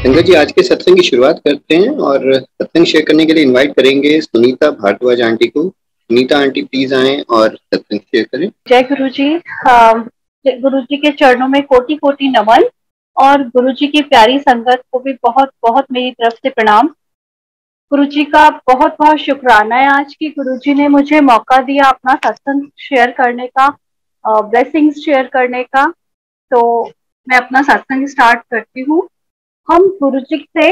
गंगा जी, आज के सत्संग की शुरुआत करते हैं और सत्संग शेयर करने के लिए इनवाइट करेंगे सुनीता भारद्वाज आंटी को। सुनीता आंटी प्लीज आएं और सत्संग शेयर करें। जय गुरु जी। गुरु जी के चरणों में कोटि कोटि नमन और गुरु जी की प्यारी संगत को भी बहुत बहुत मेरी तरफ से प्रणाम। गुरु जी का बहुत बहुत शुक्राना है आज की गुरु जी ने मुझे मौका दिया अपना सत्संग शेयर करने का, ब्लेसिंग्स शेयर करने का। तो मैं अपना सत्संग स्टार्ट करती हूँ। हम गुरु जी से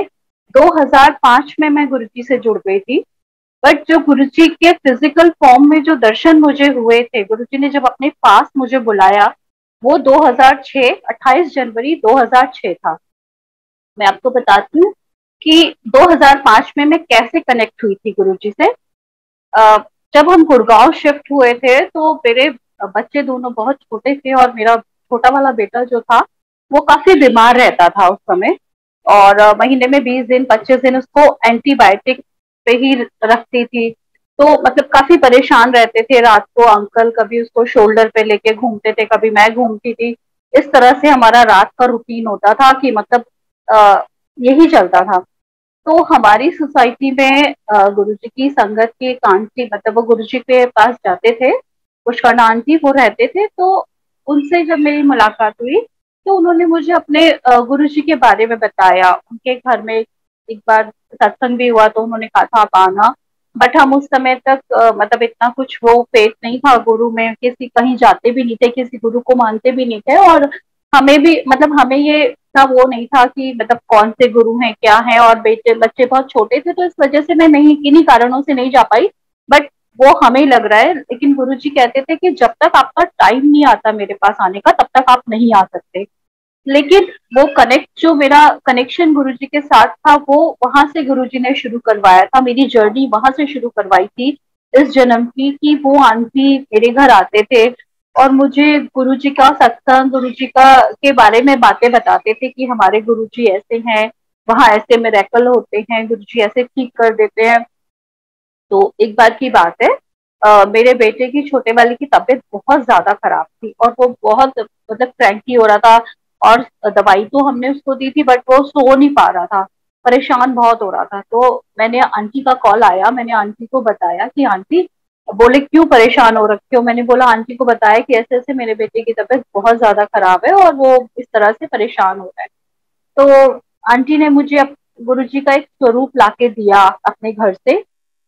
2005 में मैं गुरु जी से जुड़ गई थी। बट जो गुरुजी के फिजिकल फॉर्म में जो दर्शन मुझे हुए थे, गुरुजी ने जब अपने पास मुझे बुलाया, वो 2006 28 जनवरी 2006 था। मैं आपको बताती हूँ कि 2005 में मैं कैसे कनेक्ट हुई थी गुरुजी से। अ, जब हम गुड़गांव शिफ्ट हुए थे तो मेरे बच्चे दोनों बहुत छोटे थे और मेरा छोटा वाला बेटा जो था वो काफी बीमार रहता था उस समय। और महीने में 20 दिन 25 दिन उसको एंटीबायोटिक पे ही रखती थी। तो मतलब काफी परेशान रहते थे। रात को अंकल कभी उसको शोल्डर पे लेके घूमते थे, कभी मैं घूमती थी। इस तरह से हमारा रात का रूटीन होता था कि मतलब अ, यही चलता था। तो हमारी सोसाइटी में गुरुजी की संगत की एक आंटी, मतलब वो गुरुजी के पास जाते थे, पुष्करण आंटी वो रहते थे। तो उनसे जब मेरी मुलाकात हुई तो उन्होंने मुझे अपने गुरुजी के बारे में बताया। उनके घर में एक बार सत्संग भी हुआ तो उन्होंने कहा था आप आना। बट हम उस समय तक मतलब इतना कुछ वो फेथ नहीं था गुरु में, किसी कहीं जाते भी नहीं थे, किसी गुरु को मानते भी नहीं थे। और हमें भी मतलब हमें ये इतना वो नहीं था कि मतलब कौन से गुरु हैं क्या है, और बेटे बच्चे बहुत छोटे थे तो इस वजह से मैं नहीं, किन्हीं कारणों से नहीं जा पाई। बट वो हमें ही लग रहा है, लेकिन गुरुजी कहते थे कि जब तक आपका टाइम नहीं आता मेरे पास आने का तब तक आप नहीं आ सकते। लेकिन वो कनेक्ट, जो मेरा कनेक्शन गुरुजी के साथ था वो वहां से गुरुजी ने शुरू करवाया था, मेरी जर्नी वहां से शुरू करवाई थी इस जन्म की। कि वो आंटी मेरे घर आते थे और मुझे गुरुजी का सत्संग, गुरुजी का के बारे में बातें बताते थे कि हमारे गुरुजी ऐसे हैं, वहां ऐसे मिरेकल होते हैं, गुरुजी ऐसे ठीक कर देते हैं। तो एक बार की बात है, मेरे बेटे की, छोटे वाले की तबीयत बहुत ज्यादा खराब थी और वो बहुत मतलब क्रैंकी हो रहा था। और दवाई तो हमने उसको दी थी बट वो सो नहीं पा रहा था, परेशान बहुत हो रहा था। तो मैंने आंटी का कॉल आया, मैंने आंटी को बताया कि आंटी, बोले क्यों परेशान हो रखे हो। मैंने बोला आंटी को बताया कि ऐसे ऐसे मेरे बेटे की तबीयत बहुत ज्यादा खराब है और वो इस तरह से परेशान हो रहा है। तो आंटी ने मुझे गुरुजी का एक स्वरूप लाके दिया अपने घर से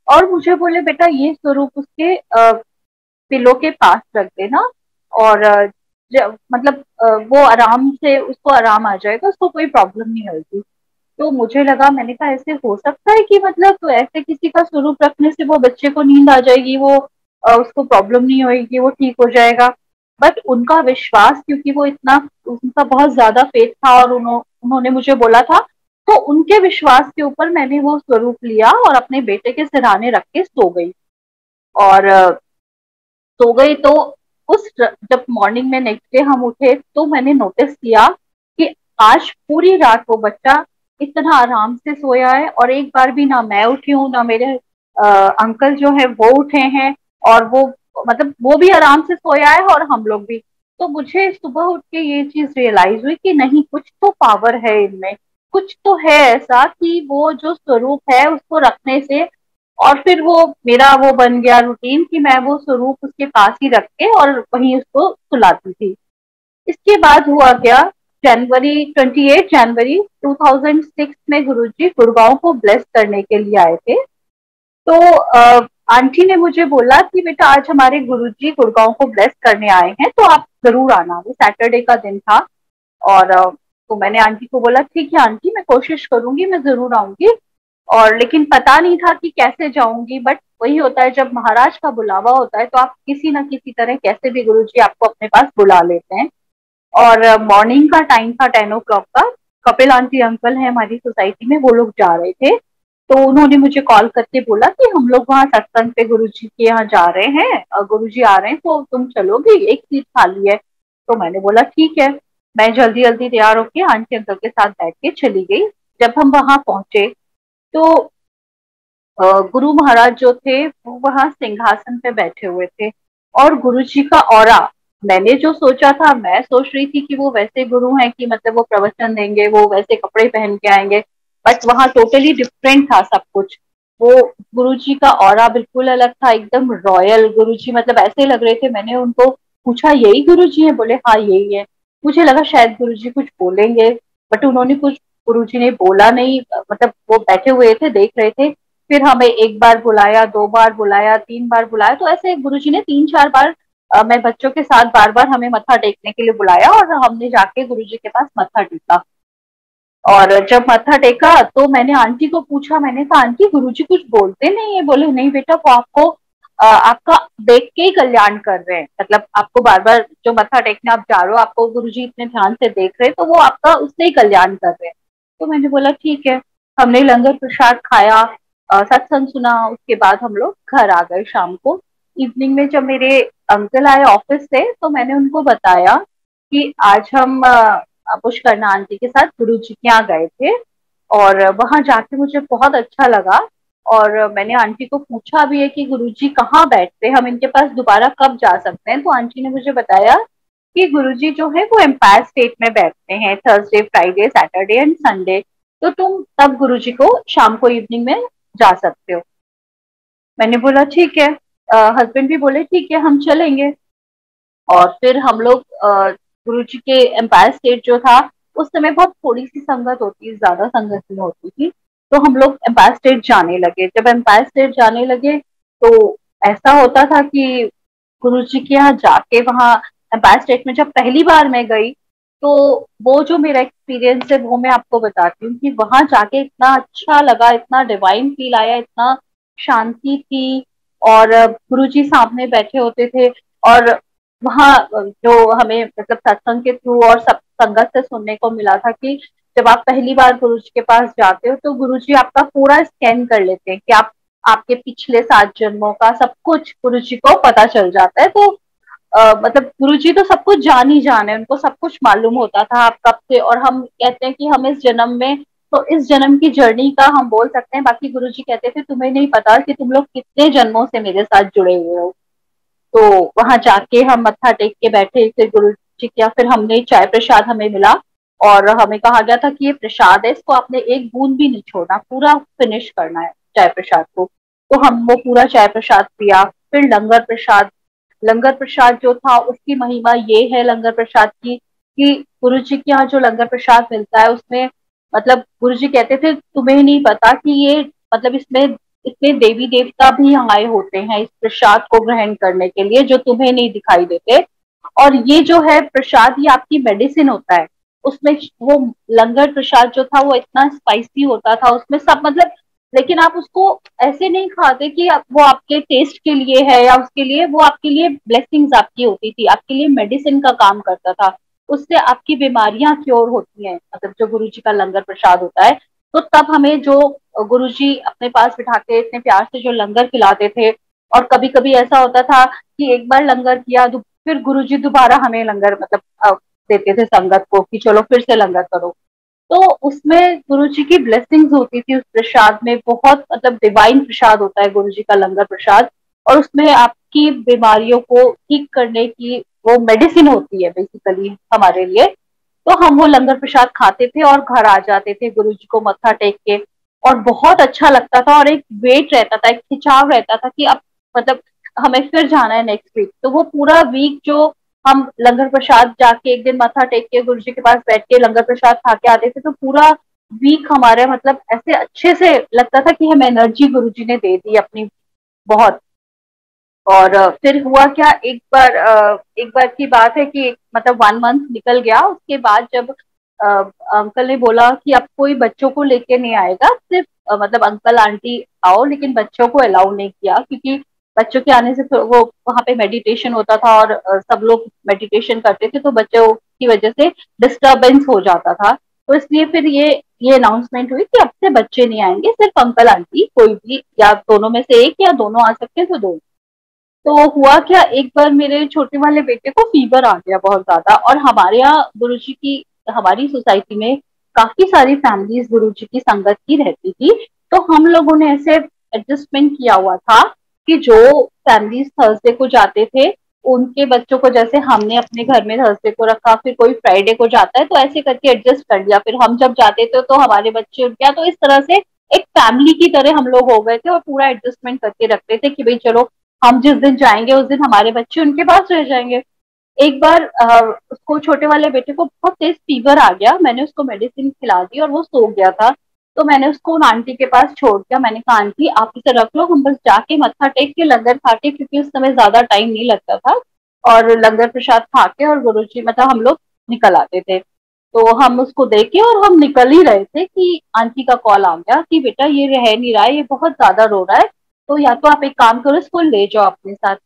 और मुझे बोले बेटा ये स्वरूप उसके पिलो के पास रख देना और मतलब वो आराम से, उसको आराम आ जाएगा, उसको कोई प्रॉब्लम नहीं होगी। तो मुझे लगा, मैंने कहा ऐसे हो सकता है कि मतलब तो ऐसे किसी का स्वरूप रखने से वो बच्चे को नींद आ जाएगी, वो उसको प्रॉब्लम नहीं होगी, वो ठीक हो जाएगा। बट उनका विश्वास, क्योंकि वो इतना, उनका बहुत ज्यादा फेथ था और उन्होंने मुझे बोला था, तो उनके विश्वास के ऊपर मैंने वो स्वरूप लिया और अपने बेटे के सिरहाने रख के सो गई। और सो गई तो जब मॉर्निंग में नेक्स्ट डे हम उठे तो मैंने नोटिस किया कि आज पूरी रात वो बच्चा इतना आराम से सोया है और एक बार भी ना मैं उठी हूँ ना मेरे अंकल जो है वो उठे हैं। और वो मतलब वो भी आराम से सोया है और हम लोग भी। तो मुझे सुबह उठ के ये चीज रियलाइज हुई कि नहीं, कुछ तो पावर है इनमें, कुछ तो है ऐसा कि वो जो स्वरूप है उसको रखने से। और फिर वो मेरा वो बन गया रूटीन कि मैं वो स्वरूप उसके पास ही रख के और वहीं उसको सुलाती थी। इसके बाद हुआ क्या, जनवरी 28 जनवरी 2006 में गुरुजी गुड़गांव को ब्लेस करने के लिए आए थे। तो आंटी ने मुझे बोला कि बेटा आज हमारे गुरुजी गुड़गांव को ब्लेस करने आए हैं तो आप जरूर आना। वो सैटरडे का दिन था। और तो मैंने आंटी को बोला ठीक है आंटी, मैं कोशिश करूंगी, मैं जरूर आऊंगी। और लेकिन पता नहीं था कि कैसे जाऊंगी। बट वही होता है, जब महाराज का बुलावा होता है तो आप किसी ना किसी तरह कैसे भी गुरुजी आपको अपने पास बुला लेते हैं। और मॉर्निंग का टाइम था 10 o'clock का। कपिल आंटी अंकल है हमारी सोसाइटी में, वो लोग जा रहे थे। तो उन्होंने मुझे कॉल करके बोला कि हम लोग वहाँ सत्संग पे गुरुजी के यहाँ जा रहे हैं और गुरुजी आ रहे हैं तो तुम चलोगी, एक सीट खाली है। तो मैंने बोला ठीक है। मैं जल्दी जल्दी तैयार होके आंटी अंकल के साथ बैठ के चली गई। जब हम वहां पहुंचे तो गुरु महाराज जो थे वो वहां सिंहासन पे बैठे हुए थे और गुरु जी का ऑरा मैंने जो सोचा था, मैं सोच रही थी कि वो वैसे गुरु हैं कि मतलब वो प्रवचन देंगे, वो वैसे कपड़े पहन के आएंगे, बट वहाँ टोटली डिफरेंट था सब कुछ। वो गुरुजी का ऑरा बिल्कुल अलग था, एकदम रॉयल गुरुजी, मतलब ऐसे लग रहे थे। मैंने उनको पूछा यही गुरुजी है? बोले हाँ यही है। मुझे लगा शायद गुरुजी कुछ बोलेंगे, बट उन्होंने कुछ, गुरुजी ने बोला नहीं। मतलब वो बैठे हुए थे, देख रहे थे। फिर हमें एक बार बुलाया, दो बार बुलाया, तीन बार बुलाया, तो ऐसे गुरुजी ने तीन चार बार मैं बच्चों के साथ बार बार हमें मत्था टेकने के लिए बुलाया, और हमने जाके गुरुजी के पास मत्था टेका। और जब मत्था टेका तो मैंने आंटी को पूछा, मैंने कहा आंटी गुरुजी कुछ बोलते नहीं है? बोले नहीं बेटा, वो आपको आपका देख के ही कल्याण कर रहे हैं, मतलब आपको बार बार जो मत्था टेकने आप जा रहे हो, आपको गुरुजी इतने ध्यान से देख रहे हैं, तो वो आपका उससे ही कल्याण कर रहे हैं। तो मैंने बोला ठीक है। हमने लंगर प्रसाद खाया, सत्संग सुना, उसके बाद हम लोग घर आ गए शाम को। इवनिंग में जब मेरे अंकल आए ऑफिस से, तो मैंने उनको बताया कि आज हम पुष्करना आंटी के साथ गुरुजी के यहाँ गए थे, और वहां जाके मुझे बहुत अच्छा लगा। और मैंने आंटी को पूछा भी है कि गुरुजी कहाँ बैठते हैं, हम इनके पास दोबारा कब जा सकते हैं? तो आंटी ने मुझे बताया कि गुरुजी जो है वो एम्पायर स्टेट में बैठते हैं, Thursday Friday Saturday and Sunday. तो तुम तब गुरुजी को शाम को इवनिंग में जा सकते हो। मैंने बोला ठीक है। हस्बैंड भी बोले ठीक है, हम चलेंगे। और फिर हम लोग गुरुजी के एम्पायर स्टेट जो था, उस समय बहुत थोड़ी सी संगत होती, ज्यादा संगत नहीं होती थी। तो हम लोग एम्पायर स्टेट जाने लगे। जब एम्पायर स्टेट जाने लगे तो ऐसा होता था कि गुरुजी के यहाँ जाके, वहाँ एम्पायर स्टेट में जब पहली बार मैं गई, तो वो जो मेरा एक्सपीरियंस है वो मैं आपको बताती हूँ कि वहां जाके इतना अच्छा लगा, इतना डिवाइन फील आया, इतना शांति थी। और गुरुजी सामने बैठे होते थे। और वहाँ जो हमें मतलब सत्संग के थ्रू और सब संगत से सुनने को मिला था कि जब आप पहली बार गुरुजी के पास जाते हो, तो गुरुजी आपका पूरा स्कैन कर लेते हैं कि आप, आपके पिछले 7 जन्मों का सब कुछ गुरुजी को पता चल जाता है। तो मतलब गुरुजी तो सब कुछ जान ही जान है, उनको सब कुछ मालूम होता था आप कब से। और हम कहते हैं कि हम इस जन्म में, तो इस जन्म की जर्नी का हम बोल सकते हैं। बाकी गुरुजी कहते थे तुम्हें नहीं पता कि तुम लोग कितने जन्मों से मेरे साथ जुड़े हुए हो। तो वहां जाके हम मत्था टेक के बैठे, फिर गुरु जी क्या, फिर हमने चाय प्रसाद हमें मिला। और हमें कहा गया था कि ये प्रसाद है, इसको आपने एक बूंद भी नहीं छोड़ना, पूरा फिनिश करना है चाय प्रसाद को। तो हम वो पूरा चाय प्रसाद पिया। फिर लंगर प्रसाद, लंगर प्रसाद जो था उसकी महिमा ये है लंगर प्रसाद की, कि गुरु जी के यहाँ जो लंगर प्रसाद मिलता है उसमें, मतलब गुरु जी कहते थे तुम्हें नहीं पता कि ये, मतलब इसमें इतने देवी देवता भी आए होते हैं इस प्रसाद को ग्रहण करने के लिए, जो तुम्हें नहीं दिखाई देते। और ये जो है प्रसाद, ये आपकी मेडिसिन होता है। उसमें वो लंगर प्रसाद जो था वो इतना स्पाइसी होता था, उसमें सब मतलब, लेकिन आप उसको ऐसे नहीं खाते कि वो आपके टेस्ट के लिए है या उसके लिए, वो आपके लिए ब्लेसिंग्स आपकी होती थी, आपके लिए मेडिसिन का काम करता था। उससे आपकी बीमारियां क्योर होती हैं, मतलब जो गुरुजी का लंगर प्रसाद होता है। तो तब हमें जो गुरुजी अपने पास बिठा के इतने प्यार से जो लंगर खिलाते थे। और कभी कभी ऐसा होता था कि एक बार लंगर किया, फिर गुरुजी दोबारा हमें लंगर मतलब देते थे संगत को कि चलो फिर से लंगर करो। तो उसमें गुरुजी की ब्लेसिंग्स होती थी उस प्रसाद में, बहुत मतलब डिवाइन प्रसाद होता है गुरुजी का लंगर प्रसाद। और उसमें आपकी बीमारियों को ठीक करने की वो मेडिसिन होती है बेसिकली हमारे लिए। तो हम वो लंगर प्रसाद खाते थे और घर आ जाते थे गुरुजी को मत्था टेक के। और बहुत अच्छा लगता था, और एक वेट रहता था, एक खिंचाव रहता था कि अब मतलब हमें फिर जाना है नेक्स्ट वीक। तो वो पूरा वीक जो हम लंगर प्रसाद जाके एक दिन माथा टेक के गुरुजी के पास बैठ के लंगर प्रसाद खा के आते थे, तो पूरा वीक हमारे मतलब ऐसे अच्छे से लगता था कि हमें एनर्जी गुरुजी ने दे दी अपनी बहुत। और फिर हुआ क्या, एक बार की बात है कि मतलब 1 मंथ निकल गया। उसके बाद जब अंकल ने बोला कि अब कोई बच्चों को लेके नहीं आएगा, सिर्फ मतलब अंकल आंटी आओ, लेकिन बच्चों को अलाउ नहीं किया, क्योंकि बच्चों के आने से वो वहाँ पे मेडिटेशन होता था और सब लोग मेडिटेशन करते थे, तो बच्चों की वजह से डिस्टरबेंस हो जाता था। तो इसलिए फिर ये अनाउंसमेंट हुई कि अब से बच्चे नहीं आएंगे, सिर्फ अंकल आंटी कोई भी, या दोनों में से एक या दोनों आ सकते हैं तो दो। तो हुआ क्या, एक बार मेरे छोटे वाले बेटे को फीवर आ गया बहुत ज्यादा। और हमारे यहाँ गुरुजी की, हमारी सोसाइटी में काफी सारी फैमिलीज गुरुजी की संगत की रहती थी। तो हम लोगों ने ऐसे एडजस्टमेंट किया हुआ था कि जो फैमिलीज थर्सडे को जाते थे उनके बच्चों को जैसे हमने अपने घर में थर्सडे को रखा, फिर कोई फ्राइडे को जाता है, तो ऐसे करके एडजस्ट कर लिया। फिर हम जब जाते थे तो हमारे बच्चे क्या, तो इस तरह से एक फैमिली की तरह हम लोग हो गए थे और पूरा एडजस्टमेंट करके रखते थे कि भाई चलो हम जिस दिन जाएंगे उस दिन हमारे बच्चे उनके पास रह जाएंगे। एक बार उसको छोटे वाले बेटे को बहुत तेज फीवर आ गया, मैंने उसको मेडिसिन खिला दी और वो सो गया था। तो मैंने उसको उन आंटी के पास छोड़ दिया, मैंने कहा आंटी आप इसे रख लो, हम बस जाके मत्था टेक के लंगर खा के, क्योंकि उस समय ज्यादा टाइम नहीं लगता था, और लंगर प्रसाद खा के और गुरुजी मतलब हम लोग निकल आते थे। तो हम उसको देखे और हम निकल ही रहे थे कि आंटी का कॉल आ गया कि बेटा ये रह नहीं रहा है, ये बहुत ज्यादा रो रहा है, तो या तो आप एक काम करो इसको ले जाओ अपने साथ।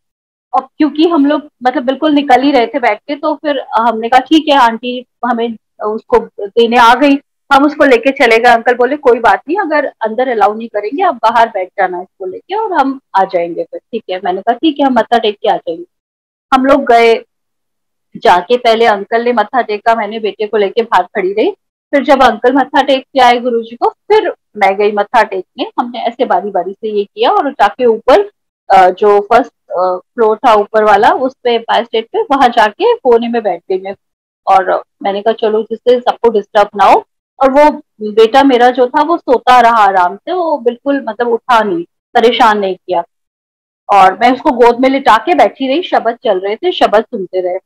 और क्योंकि हम लोग मतलब बिल्कुल निकल ही रहे थे बैठ के, तो फिर हमने कहा ठीक है आंटी हमें उसको देने आ गई, हम उसको लेके चले गए। अंकल बोले कोई बात नहीं, अगर अंदर अलाउ नहीं करेंगे आप बाहर बैठ जाना इसको लेके और हम आ जाएंगे। फिर ठीक है, मैंने कहा ठीक है हम मत्था टेक के आ जाएंगे। हम लोग गए, जाके पहले अंकल ने मत्था टेका, मैंने बेटे को लेके बाहर खड़ी रही। फिर जब अंकल मत्था टेक के आए गुरुजी को, फिर मैं गई मत्था टेकने। हमने ऐसे बारी बारी से ये किया और जाके ऊपर जो फर्स्ट फ्लोर था ऊपर वाला, उस पे बाय स्टेट पे वहां जाके कोने में बैठ गई मैं। और मैंने कहा चलो जिससे सबको डिस्टर्ब ना हो। और वो बेटा मेरा जो था वो सोता रहा आराम से, वो बिल्कुल मतलब उठा नहीं, परेशान नहीं किया। और मैं उसको गोद में लिटा के बैठी रही, शब्द चल रहे थे, शब्द सुनते रहे।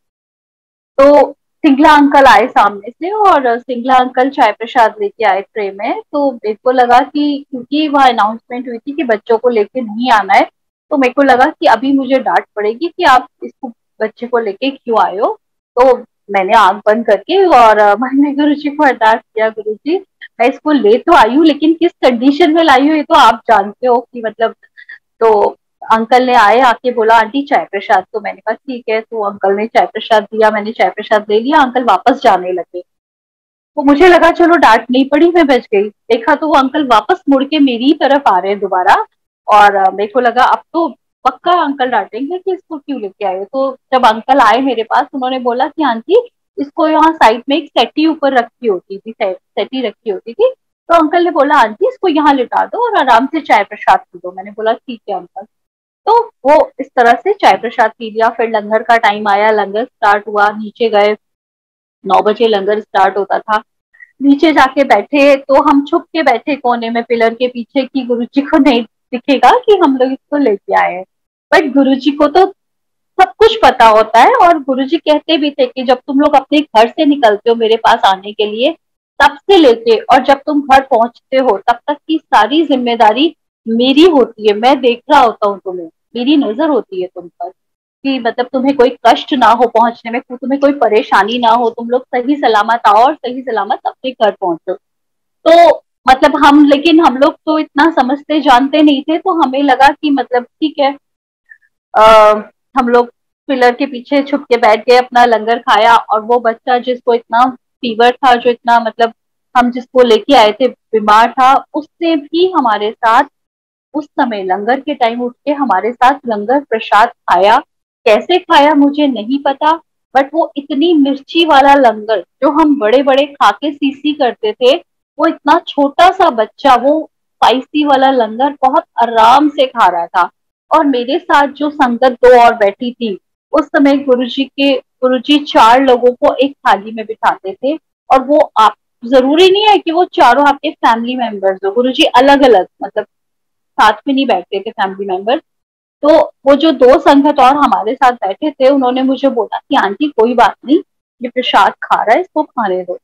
तो सिंगला अंकल आए सामने से और सिंगला अंकल चाय प्रसाद लेके आए ट्रे में। तो मेरे को लगा कि क्योंकि वह अनाउंसमेंट हुई थी कि बच्चों को लेके नहीं आना है, तो मेरे को लगा कि अभी मुझे डांट पड़ेगी कि आप इसको बच्चे को लेके क्यों आए हो। तो मैंने आंख बंद करके और मैंने गुरु जी को अरदास किया, गुरु जी मैं इसको ले तो आई हूँ लेकिन किस कंडीशन में लाई हूँ ये तो आप जानते हो कि मतलब। तो अंकल ने आए, आके बोला आंटी चाय प्रसाद, तो मैंने कहा ठीक है। तो अंकल ने चाय प्रसाद दिया, मैंने चाय प्रसाद ले लिया, अंकल वापस जाने लगे। तो मुझे लगा चलो डांट नहीं पड़ी, मैं बच गई। देखा तो वो अंकल वापस मुड़ के मेरी तरफ आ रहे हैं दोबारा। और मेरे को लगा अब तो पक्का अंकल डांटेंगे कि इसको क्यों लेके आए। तो जब अंकल आए मेरे पास, उन्होंने बोला कि आंटी इसको यहाँ साइड में एक सेटी ऊपर रखी होती थी, सेटी रखी होती थी। तो अंकल ने बोला आंटी इसको यहाँ लिटा दो और आराम से चाय प्रसाद पी दो। मैंने बोला ठीक है अंकल। तो वो इस तरह से चाय प्रसाद पी लिया। फिर लंगर का टाइम आया, लंगर स्टार्ट हुआ, नीचे गए, 9 बजे लंगर स्टार्ट होता था। नीचे जाके बैठे तो हम छुप के बैठे कोने में पिलर के पीछे कि गुरुजी को नहीं दिखेगा कि हम लोग इसको लेके आए हैं। बट गुरुजी को तो सब कुछ पता होता है, और गुरुजी कहते भी थे कि जब तुम लोग अपने घर से निकलते हो मेरे पास आने के लिए, तब से लेके और जब तुम घर पहुंचते हो तब तक की सारी जिम्मेदारी मेरी होती है। मैं देख रहा होता हूँ तुम्हें, मेरी नजर होती है तुम पर, कि मतलब तुम्हें कोई कष्ट ना हो पहुंचने में, तुम्हें कोई परेशानी ना हो, तुम लोग सही सलामत आओ और सही सलामत अपने घर पहुंचो। तो मतलब हम, लेकिन हम लोग तो इतना समझते जानते नहीं थे, तो हमें लगा कि मतलब ठीक है। हम लोग पिलर के पीछे छुप के बैठ गए, अपना लंगर खाया। और वो बच्चा जिसको इतना फीवर था, जो इतना मतलब हम जिसको लेके आए थे बीमार था, उसने भी हमारे साथ उस समय लंगर के टाइम उठ के हमारे साथ लंगर प्रसाद खाया। कैसे खाया मुझे नहीं पता, बट वो इतनी मिर्ची वाला लंगर जो हम बड़े बड़े खा के सीसी करते थे, वो इतना छोटा सा बच्चा वो स्पाइसी वाला लंगर बहुत आराम से खा रहा था। और मेरे साथ जो संगत दो और बैठी थी, उस समय गुरुजी 4 लोगों को एक थाली में बिठाते थे। और वो आप, जरूरी नहीं है कि वो चारों आपके फैमिली मेंबर्स हो, गुरुजी अलग अलग मतलब साथ में नहीं बैठते थे फैमिली मेंबर। तो वो जो दो संगत और हमारे साथ बैठे थे, उन्होंने मुझे बोला कि आंटी कोई बात नहीं, ये प्रसाद खा रहा है इसको खाने दो।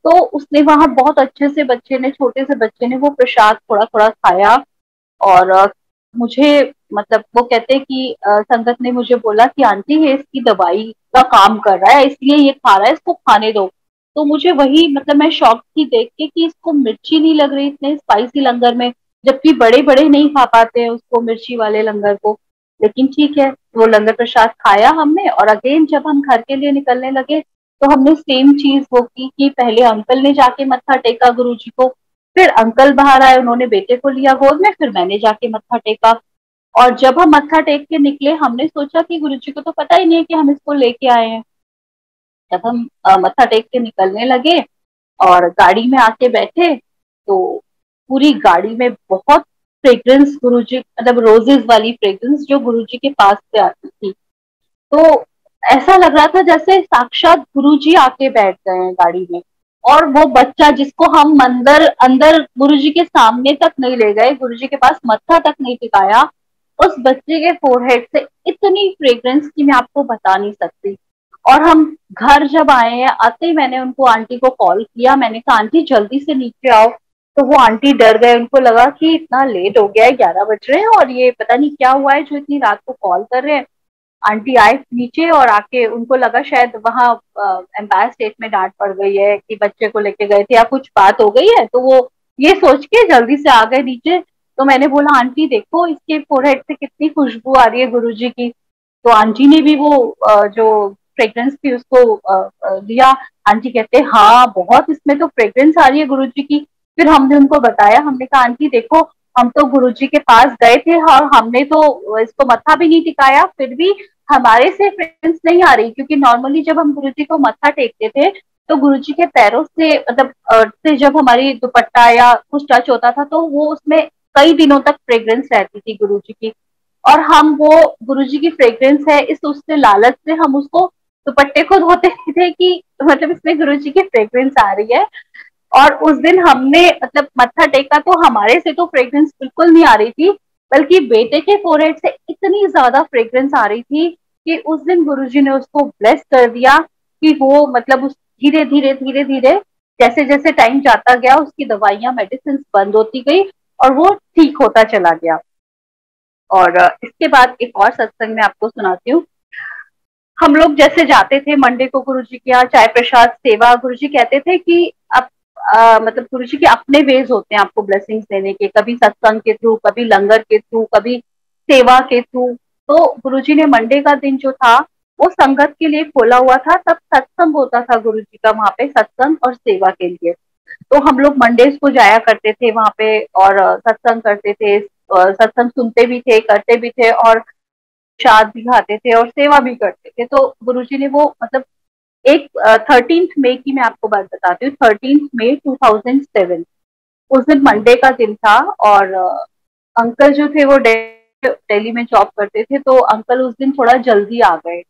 तो उसने वहां बहुत अच्छे से बच्चे ने, छोटे से बच्चे ने वो प्रसाद थोड़ा थोड़ा खाया। और मुझे मतलब वो कहते कि संगत ने मुझे बोला कि आंटी ये इसकी दवाई का काम कर रहा है इसलिए ये खा रहा है, इसको खाने दो। तो मुझे वही मतलब मैं शॉक थी देख के कि इसको मिर्ची नहीं लग रही इतने स्पाइसी लंगर में, जबकि बड़े बड़े नहीं खा पाते हैं उसको मिर्ची वाले लंगर को। लेकिन ठीक है, वो लंगर प्रसाद खाया हमने। और अगेन जब हम घर के लिए निकलने लगे, तो हमने सेम चीज वो की कि पहले अंकल ने जाके मत्था टेका गुरुजी को, फिर अंकल बाहर आए, उन्होंने बेटे को लिया गोद में, फिर मैंने जाके मत्था टेका। और जब हम मत्था टेक के निकले, हमने सोचा कि गुरुजी को तो पता ही नहीं है कि हम इसको लेके आए हैं। जब हम मत्था टेक के निकलने लगे और गाड़ी में आके बैठे, तो पूरी गाड़ी में बहुत फ्रेग्रेंस गुरुजी, मतलब रोजेस वाली फ्रेग्रेंस जो गुरुजी के पास से आती थी। तो ऐसा लग रहा था जैसे साक्षात गुरुजी आके बैठ गए हैं गाड़ी में। और वो बच्चा जिसको हम अंदर अंदर गुरुजी के सामने तक नहीं ले गए, गुरुजी के पास मत्था तक नहीं टिकाया, उस बच्चे के फोरहेड से इतनी फ्रेग्रेंस की मैं आपको बता नहीं सकती। और हम घर जब आए हैं, आते ही मैंने उनको आंटी को कॉल किया, मैंने कहा आंटी जल्दी से नीचे आओ। तो वो आंटी डर गए, उनको लगा कि इतना लेट हो गया है, 11 बज रहे हैं और ये पता नहीं क्या हुआ है जो इतनी रात को कॉल कर रहे हैं। आंटी आए नीचे और आके उनको लगा शायद वहां एम्पायर स्टेट में डांट पड़ गई है कि बच्चे को लेके गए थे या कुछ बात हो गई है, तो वो ये सोच के जल्दी से आ गए नीचे। तो मैंने बोला आंटी देखो इसके फोरहेड से कितनी खुशबू आ रही है गुरुजी की। तो आंटी ने भी वो जो फ्रेग्रेंस थी उसको लिया। आंटी कहते हाँ बहुत इसमें तो फ्रेग्रेंस आ रही है गुरुजी की। फिर हमने उनको बताया, हमने कहा आंटी देखो हम तो गुरुजी के पास गए थे और हमने तो इसको मत्था भी नहीं टिकाया, फिर भी हमारे से फ्रेग्रेंस नहीं आ रही, क्योंकि नॉर्मली जब हम गुरुजी को मत्था टेकते थे तो गुरुजी के पैरों से मतलब से जब हमारी दुपट्टा या कुछ टच होता था तो वो उसमें कई दिनों तक फ्रेग्रेंस रहती थी गुरुजी की। और हम वो गुरुजी की फ्रेग्रेंस है इस उससे लालच से हम उसको दुपट्टे को धोते थे कि मतलब इसमें गुरुजी की फ्रेग्रेंस आ रही है। और उस दिन हमने मतलब मत्था टेका तो हमारे से तो फ्रेग्रेंस बिल्कुल नहीं आ रही थी, बल्कि बेटे के फोरहेड से इतनी ज्यादा फ्रेग्रेंस आ रही थी कि उस दिन गुरुजी ने उसको ब्लेस कर दिया कि वो मतलब उस धीरे धीरे धीरे धीरे जैसे जैसे टाइम जाता गया उसकी दवाइयां मेडिसिन बंद होती गई और वो ठीक होता चला गया। और इसके बाद एक और सत्संग मैं आपको सुनाती हूँ। हम लोग जैसे जाते थे मंडे को गुरुजी के यहाँ चाय प्रसाद सेवा, गुरुजी कहते थे कि अब मतलब गुरुजी के अपने वेज होते हैं आपको ब्लेसिंग्स देने के, कभी सत्संग के थ्रू, कभी लंगर के थ्रू, कभी सेवा के थ्रू। तो गुरुजी ने मंडे का दिन जो था वो संगत के लिए खोला हुआ था, तब सत्संग होता था गुरुजी का वहां पे, सत्संग और सेवा के लिए। तो हम लोग मंडेज को जाया करते थे वहां पे और सत्संग करते थे, सत्संग सुनते भी थे, करते भी थे और प्रसाद भी खाते थे और सेवा भी करते थे। तो गुरुजी ने वो मतलब एक 13 मई की मैं आपको बात बताती हूँ, 13 मई 2007, उस दिन मंडे का दिन था। और अंकल जो थे वो दिल्ली में जॉब करते थे, तो अंकल उस दिन थोड़ा जल्दी आ गए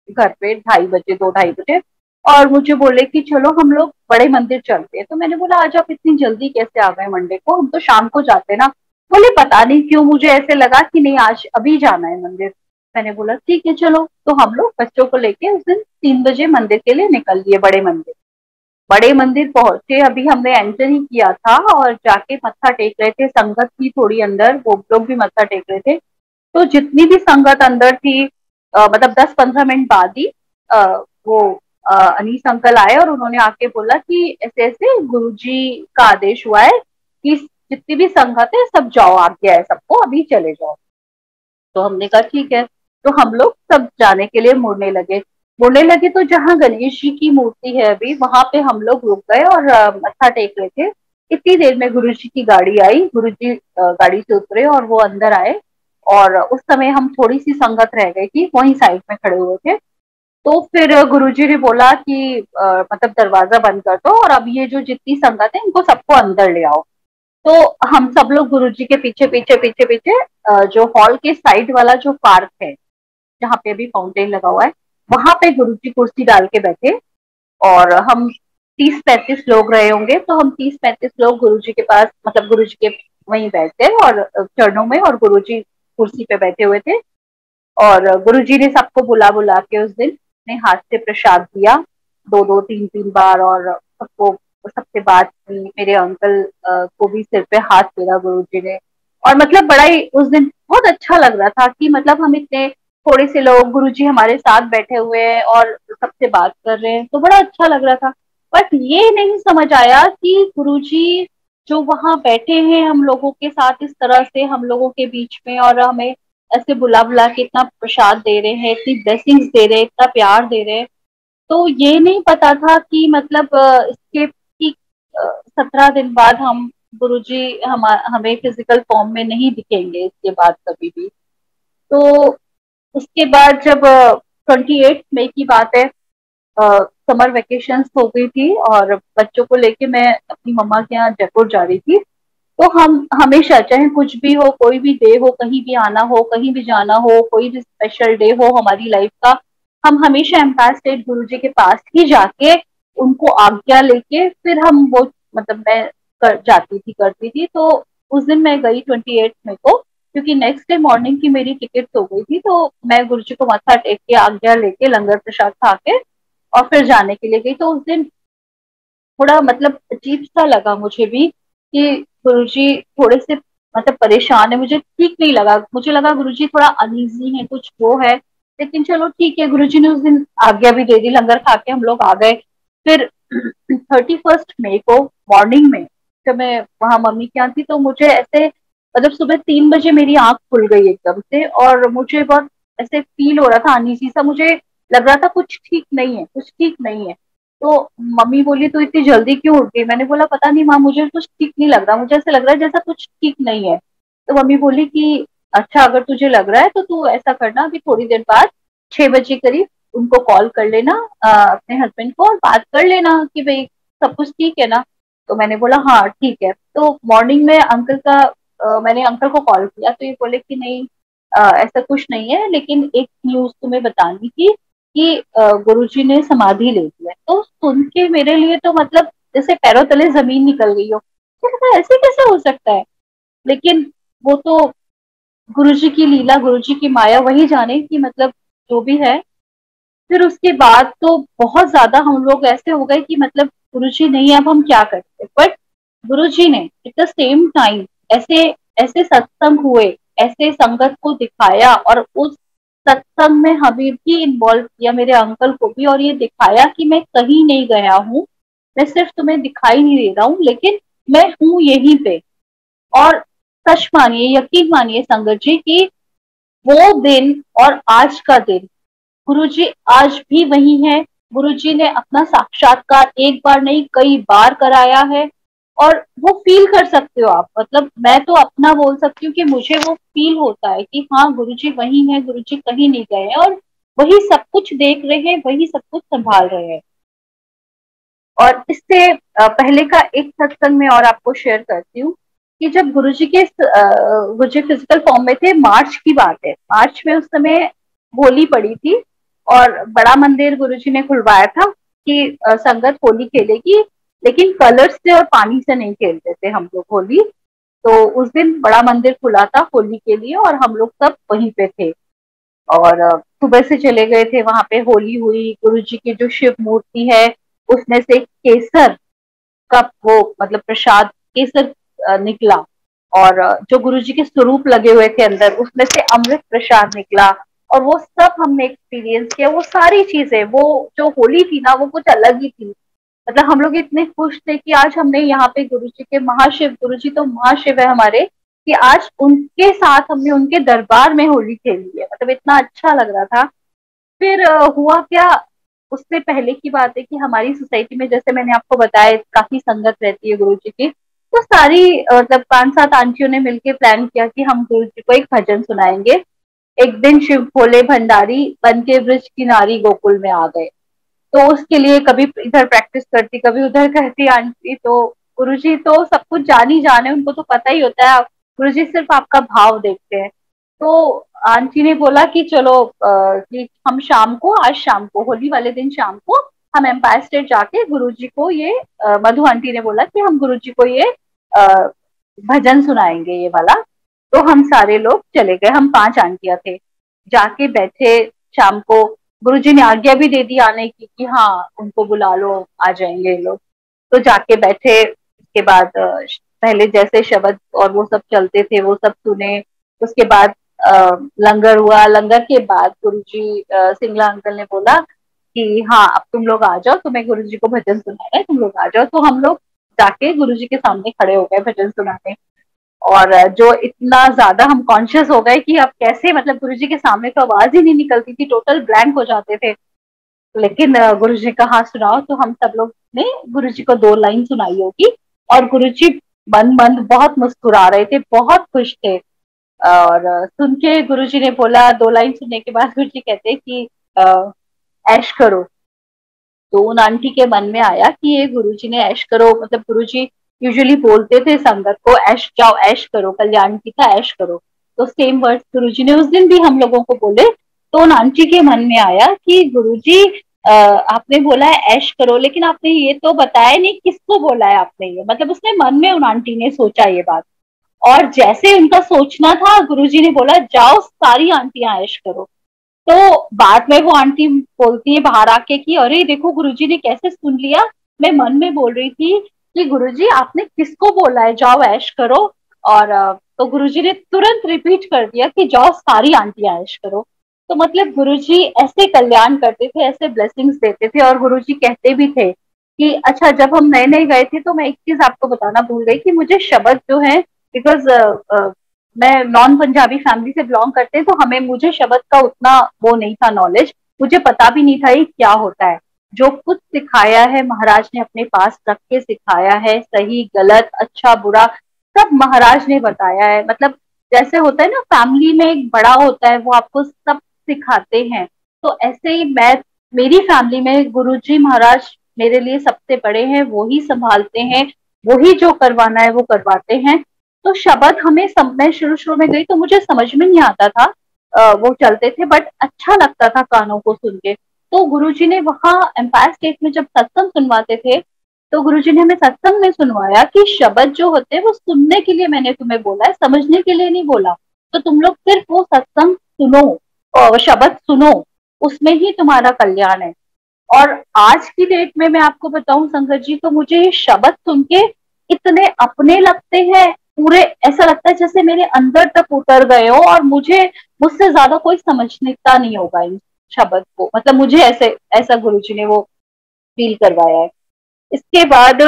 घर पे, 2:30 बजे, 2-2:30 बजे। और मुझे बोले कि चलो हम लोग बड़े मंदिर चलते हैं। तो मैंने बोला आज आप इतनी जल्दी कैसे आ गए मंडे को, हम तो शाम को जाते ना। बोले पता नहीं क्यों मुझे ऐसे लगा कि नहीं आज अभी जाना है मंदिर। मैंने बोला ठीक है चलो। तो हम लोग बच्चों को लेके उस दिन 3 बजे मंदिर के लिए निकल लिए, बड़े मंदिर। बड़े मंदिर पहुंचे, अभी हमने एंटर ही किया था और जाके मत्था टेक रहे थे, संगत थी थोड़ी अंदर, वो लोग भी मत्था टेक रहे थे। तो जितनी भी संगत अंदर थी मतलब 10-15 मिनट बाद ही वो अनीस अंकल आए और उन्होंने आके बोला कि ऐसे ऐसे गुरुजी का आदेश हुआ है कि जितनी भी संगत है सब जाओ, आ गया है सबको, अभी चले जाओ। तो हमने कहा ठीक है। तो हम लोग सब जाने के लिए मुड़ने लगे तो जहाँ गणेश जी की मूर्ति है अभी वहां पे हम लोग रुक गए और मत्था टेक रहे थे। इतनी देर में गुरु जी की गाड़ी आई, गुरु जी गाड़ी से उतरे और वो अंदर आए। और उस समय हम थोड़ी सी संगत रह गई थी, वहीं साइड में खड़े हुए थे। तो फिर गुरुजी ने बोला कि मतलब दरवाजा बंद कर दो और अब ये जो जितनी संगत है इनको सबको अंदर ले आओ। तो हम सब लोग गुरुजी के पीछे पीछे पीछे पीछे जो हॉल के साइड वाला जो पार्क है जहाँ पे अभी फाउंटेन लगा हुआ है, वहां पे गुरुजी कुर्सी डाल के बैठे। और हम 30-35 लोग रहे होंगे, तो हम 30-35 लोग गुरुजी के पास मतलब गुरुजी के वहीं बैठते और चरणों में, और गुरुजी कुर्सी पे बैठे हुए थे। और गुरुजी ने सबको बुला बुला के उस दिन अपने हाथ से प्रसाद दिया, 2-2 3-3 बार, और सबको सबसे बात की। मेरे अंकल को भी सिर पे हाथ फेरा गुरुजी ने। और मतलब बड़ा ही उस दिन बहुत अच्छा लग रहा था कि मतलब हम इतने थोड़े से लोग, गुरुजी हमारे साथ बैठे हुए हैं और सबसे बात कर रहे हैं, तो बड़ा अच्छा लग रहा था। बट ये नहीं समझ आया कि गुरुजी जो वहां बैठे हैं हम लोगों के साथ इस तरह से हम लोगों के बीच में, और हमें ऐसे बुला बुला के इतना प्रसाद दे रहे हैं, इतनी ब्लेसिंग्स दे रहे हैं, इतना प्यार दे रहे हैं। तो ये नहीं पता था कि मतलब इसके 17 दिन बाद हम गुरुजी हमें फिजिकल फॉर्म में नहीं दिखेंगे इसके बाद कभी भी। तो उसके बाद जब 28 मई की बात है, समर वेकेशंस हो गई थी और बच्चों को लेके मैं अपनी मम्मा के यहाँ जयपुर जा रही थी। तो हम हमेशा चाहे कुछ भी हो, कोई भी डे हो, कहीं भी आना हो, कहीं भी जाना हो, कोई भी स्पेशल डे हो हमारी लाइफ का, हम हमेशा एम्पायर स्टेट गुरुजी के पास ही जाके उनको आज्ञा लेके फिर हम वो मतलब मैं जाती थी करती थी। तो उस दिन मैं गई 28 मई को, क्योंकि नेक्स्ट डे मॉर्निंग की मेरी टिकट हो गई थी। तो मैं गुरुजी को मत्था टेक के आज्ञा लेके लंगर प्रसाद खा के और फिर जाने के लिए गई। तो उस दिन थोड़ा मतलब अजीब सा लगा मुझे भी कि गुरुजी थोड़े से मतलब परेशान है, मुझे ठीक नहीं लगा। मुझे लगा गुरुजी थोड़ा अनईजी है, कुछ वो है। लेकिन चलो ठीक है, गुरुजी ने उस दिन आज्ञा भी दे दी, लंगर खा के हम लोग आ गए। फिर 31 मई को मॉर्निंग में जब मैं वहां मम्मी के यहाँ थी, तो मुझे ऐसे मतलब सुबह 3 बजे मेरी आंख खुल गई एकदम से, और मुझे बहुत ऐसे फील हो रहा था अनईजी सा। मुझे लग रहा था कुछ ठीक नहीं है, कुछ ठीक नहीं है। तो मम्मी बोली तू इतनी जल्दी क्यों उठ गई? मैंने बोला पता नहीं माँ, मुझे कुछ ठीक नहीं लग रहा, मुझे ऐसा लग रहा है जैसा कुछ ठीक नहीं है। तो मम्मी बोली कि अच्छा अगर तुझे लग रहा है तो तू ऐसा करना, अभी थोड़ी देर बाद 6 बजे करीब उनको कॉल कर लेना, अपने हस्बैंड को, और बात कर लेना कि भाई सब कुछ ठीक है ना। तो मैंने बोला हाँ ठीक है। तो मॉर्निंग में अंकल का मैंने अंकल को कॉल किया, तो ये बोले कि नहीं ऐसा कुछ नहीं है, लेकिन एक न्यूज तुम्हें बतानी थी कि गुरुजी ने समाधि ले ली है। तो सुन के मेरे लिए तो मतलब जैसे पैरों तले जमीन निकल गई हो। मुझे लगा ऐसे कैसे हो सकता है? लेकिन वो तो गुरुजी की लीला, गुरुजी की माया, वही जाने कि मतलब जो भी है। फिर उसके बाद तो बहुत ज्यादा हम लोग ऐसे हो गए कि मतलब गुरुजी नहीं, अब हम क्या करते। बट गुरुजी ने एट द सेम टाइम ऐसे ऐसे सत्संग हुए, ऐसे संगत को दिखाया, और उस सत्संग में हमें भी इन्वॉल्व किया, मेरे अंकल को भी, और ये दिखाया कि मैं कहीं नहीं गया हूँ, मैं सिर्फ तुम्हें दिखाई नहीं दे रहा हूँ, लेकिन मैं हूँ यहीं पे। और सच मानिए, यकीन मानिए संगत जी की वो दिन और आज का दिन, गुरुजी आज भी वही है। गुरुजी ने अपना साक्षात्कार एक बार नहीं कई बार कराया है, और वो फील कर सकते हो आप। मतलब मैं तो अपना बोल सकती हूँ कि मुझे वो फील होता है कि हाँ गुरुजी वही है, गुरुजी कहीं नहीं गए हैं, और वही सब कुछ देख रहे हैं, वही सब कुछ संभाल रहे हैं। और इससे पहले का एक सत्संग में और आपको शेयर करती हूँ कि जब गुरुजी फिजिकल फॉर्म में थे, मार्च की बात है, मार्च में उस समय होली पड़ी थी, और बड़ा मंदिर गुरुजी ने खुलवाया था कि संगत होली खेलेगी, लेकिन कलर्स से और पानी से नहीं खेलते थे हम लोग होली। तो उस दिन बड़ा मंदिर खुला था होली के लिए, और हम लोग सब वहीं पे थे। और सुबह से चले गए थे, वहां पे होली हुई। गुरुजी की जो शिव मूर्ति है उसमें से केसर का वो मतलब प्रसाद केसर निकला, और जो गुरुजी के स्वरूप लगे हुए थे अंदर उसमें से अमृत प्रसाद निकला, और वो सब हमने एक्सपीरियंस किया। वो सारी चीजें, वो जो होली थी ना, वो कुछ अलग ही थी। मतलब हम लोग इतने खुश थे कि आज हमने यहाँ पे गुरुजी के, महाशिव गुरुजी तो महाशिव है हमारे, कि आज उनके साथ हमने उनके दरबार में होली खेली है। मतलब इतना अच्छा लग रहा था। फिर हुआ क्या, उससे पहले की बात है कि हमारी सोसाइटी में, जैसे मैंने आपको बताया, काफी संगत रहती है गुरुजी की। तो सारी मतलब 5-7 आंटियों ने मिलकर प्लान किया कि हम गुरुजी को एक भजन सुनाएंगे। एक दिन शिव भोले भंडारी बन के ब्रज की नारी गोकुल में आ गए। तो उसके लिए कभी इधर प्रैक्टिस करती, कभी उधर करती आंटी। तो गुरुजी तो सब कुछ जान ही जाने, उनको तो पता ही होता है, गुरुजी सिर्फ आपका भाव देखते हैं। तो आंटी ने बोला कि चलो कि हम शाम को, आज शाम को, होली वाले दिन शाम को, हम एम्पायर स्टेट जाके गुरुजी को ये मधु आंटी ने बोला कि हम गुरुजी को ये अ, भजन सुनाएंगे ये वाला। तो हम सारे लोग चले गए, हम 5 आंटियां थे, जाके बैठे। शाम को गुरुजी ने आज्ञा भी दे दी आने की कि हाँ उनको बुला लो, आ जाएंगे ये लोग। तो जाके बैठे। उसके बाद पहले जैसे शब्द और वो सब चलते थे वो सब सुने। उसके बाद लंगर हुआ। लंगर के बाद गुरुजी सिंगला अंकल ने बोला कि हाँ अब तुम लोग आ जाओ, तुम्हें गुरुजी को भजन सुनाना है, तुम लोग आ जाओ। तो हम लोग जाके गुरुजी के सामने खड़े हो गए भजन सुनाने। और जो इतना ज्यादा हम कॉन्शियस हो गए कि अब कैसे, मतलब गुरुजी के सामने तो आवाज ही नहीं निकलती थी, टोटल ब्लैंक हो जाते थे। लेकिन गुरुजी का हाथ सुनाओ, तो हम सब लोग ने गुरुजी को 2 लाइन सुनाई होगी। और गुरुजी मन मन बहुत मुस्कुरा रहे थे, बहुत खुश थे। और सुन के गुरुजी ने बोला, 2 लाइन सुनने के बाद गुरुजी कहते कि ऐश करो। तो उन आंटी के मन में आया कि ये गुरुजी ने ऐश करो, मतलब गुरुजी यूजुअली बोलते थे संगत को ऐश जाओ, ऐश करो, कल्याण की था ऐश करो। तो सेम वर्ड्स गुरुजी ने उस दिन भी हम लोगों को बोले तो उन आंटी के मन में आया कि गुरुजी आपने बोला है ऐश करो, लेकिन आपने ये तो बताया नहीं किसको बोला है आपने ये, मतलब उसने मन में उन आंटी ने सोचा ये बात। और जैसे उनका सोचना था, गुरुजी ने बोला जाओ सारी आंटियां ऐश करो। तो बाद में वो आंटी बोलती है बाहर आके कि अरे देखो गुरुजी ने कैसे सुन लिया, मैं मन में बोल रही थी कि गुरुजी आपने किसको बोला है जाओ ऐश करो। और तो गुरुजी ने तुरंत रिपीट कर दिया कि जाओ सारी आंटियां ऐश करो। तो मतलब गुरुजी ऐसे कल्याण करते थे, ऐसे ब्लेसिंग्स देते थे। और गुरुजी कहते भी थे कि अच्छा, जब हम नए नए गए थे तो मैं एक चीज आपको बताना भूल गई कि मुझे शब्द जो है, बिकॉज मैं नॉन पंजाबी फैमिली से बिलोंग करते हैं, तो हमें मुझे शब्द का उतना वो नहीं था नॉलेज, मुझे पता भी नहीं था ये क्या होता है। जो कुछ सिखाया है महाराज ने अपने पास रख के सिखाया है, सही गलत अच्छा बुरा सब महाराज ने बताया है। मतलब जैसे होता है ना फैमिली में एक बड़ा होता है, वो आपको सब सिखाते हैं। तो ऐसे ही मैं, मेरी फैमिली में गुरुजी महाराज मेरे लिए सबसे बड़े हैं, वो ही संभालते हैं, वो ही जो करवाना है वो करवाते हैं। तो शब्द हमें मैं शुरू शुरू में गई तो मुझे समझ में नहीं आता था, वो चलते थे बट अच्छा लगता था कानों को सुन के। तो गुरुजी ने वहाँ एम्पायर स्टेट में जब सत्संग सुनवाते थे, तो गुरुजी ने हमें सत्संग में सुनवाया कि शब्द जो होते हैं वो सुनने के लिए मैंने तुम्हें बोला है, समझने के लिए नहीं बोला। तो तुम लोग सिर्फ वो सत्संग सुनो और शब्द सुनो, उसमें ही तुम्हारा कल्याण है। और आज की डेट में मैं आपको बताऊं संगत जी, तो मुझे ये शब्द सुन के इतने अपने लगते हैं, पूरे ऐसा लगता है जैसे मेरे अंदर तक उतर गए हो, और मुझसे ज्यादा कोई समझने का नहीं होगा इन शब्द को। मतलब मुझे ऐसे ऐसा गुरुजी ने वो फील करवाया है। इसके बाद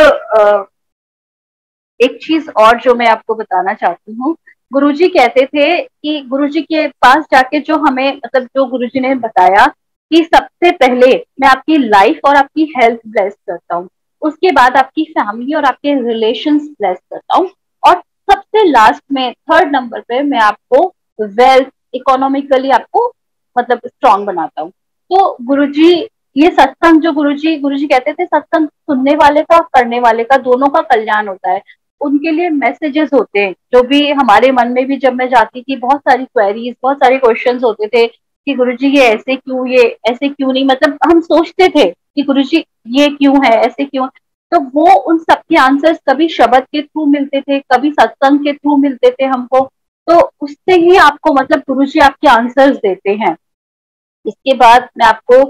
एक चीज और जो मैं आपको बताना चाहती हूँ, गुरुजी कहते थे कि गुरुजी के पास जाके जो हमें, मतलब जो गुरुजी ने बताया कि सबसे पहले मैं आपकी लाइफ और आपकी हेल्थ ब्लेस करता हूँ, उसके बाद आपकी फैमिली और आपके रिलेशंस ब्लेस करता हूँ, और सबसे लास्ट में थर्ड नंबर पे मैं आपको वेल्थ, इकोनॉमिकली आपको मतलब स्ट्रांग बनाता हूँ। तो गुरुजी, ये सत्संग जो गुरुजी गुरुजी कहते थे, सत्संग सुनने वाले का करने वाले का दोनों का कल्याण होता है। उनके लिए मैसेजेस होते हैं, जो भी हमारे मन में भी जब मैं जाती थी बहुत सारी क्वेरीज, बहुत सारे क्वेश्चंस होते थे कि गुरुजी ये ऐसे क्यों, ये ऐसे क्यों नहीं, मतलब हम सोचते थे कि गुरुजी ये क्यों है, ऐसे क्यों। तो वो उन सबके आंसर्स कभी शब्द के थ्रू मिलते थे, कभी सत्संग के थ्रू मिलते थे हमको। तो उससे ही आपको मतलब गुरुजी आपके आंसर्स देते हैं। इसके बाद मैं आपको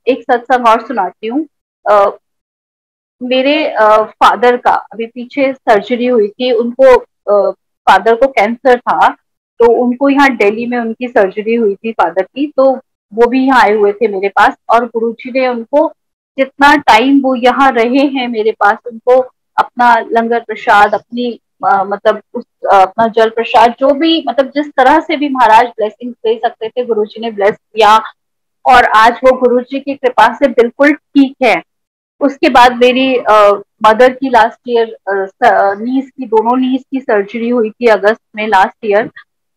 एक सत्संग और सुनाती हूँ। मेरे फादर का अभी पीछे सर्जरी हुई थी, उनको फादर को कैंसर था, तो उनको यहाँ दिल्ली में उनकी सर्जरी हुई थी फादर की। तो वो भी यहाँ आए हुए थे मेरे पास, और गुरुजी ने उनको जितना टाइम वो यहाँ रहे हैं मेरे पास, उनको अपना लंगर प्रसाद, अपनी मतलब उस अपना जल प्रसाद, जो भी मतलब जिस तरह से भी महाराज ब्लेसिंग दे सकते थे गुरुजी ने ब्लेस किया। और आज वो गुरुजी की कृपा से बिल्कुल ठीक है। उसके बाद मेरी मदर की लास्ट ईयर नीज की, दोनों नीज की सर्जरी हुई थी अगस्त में लास्ट ईयर।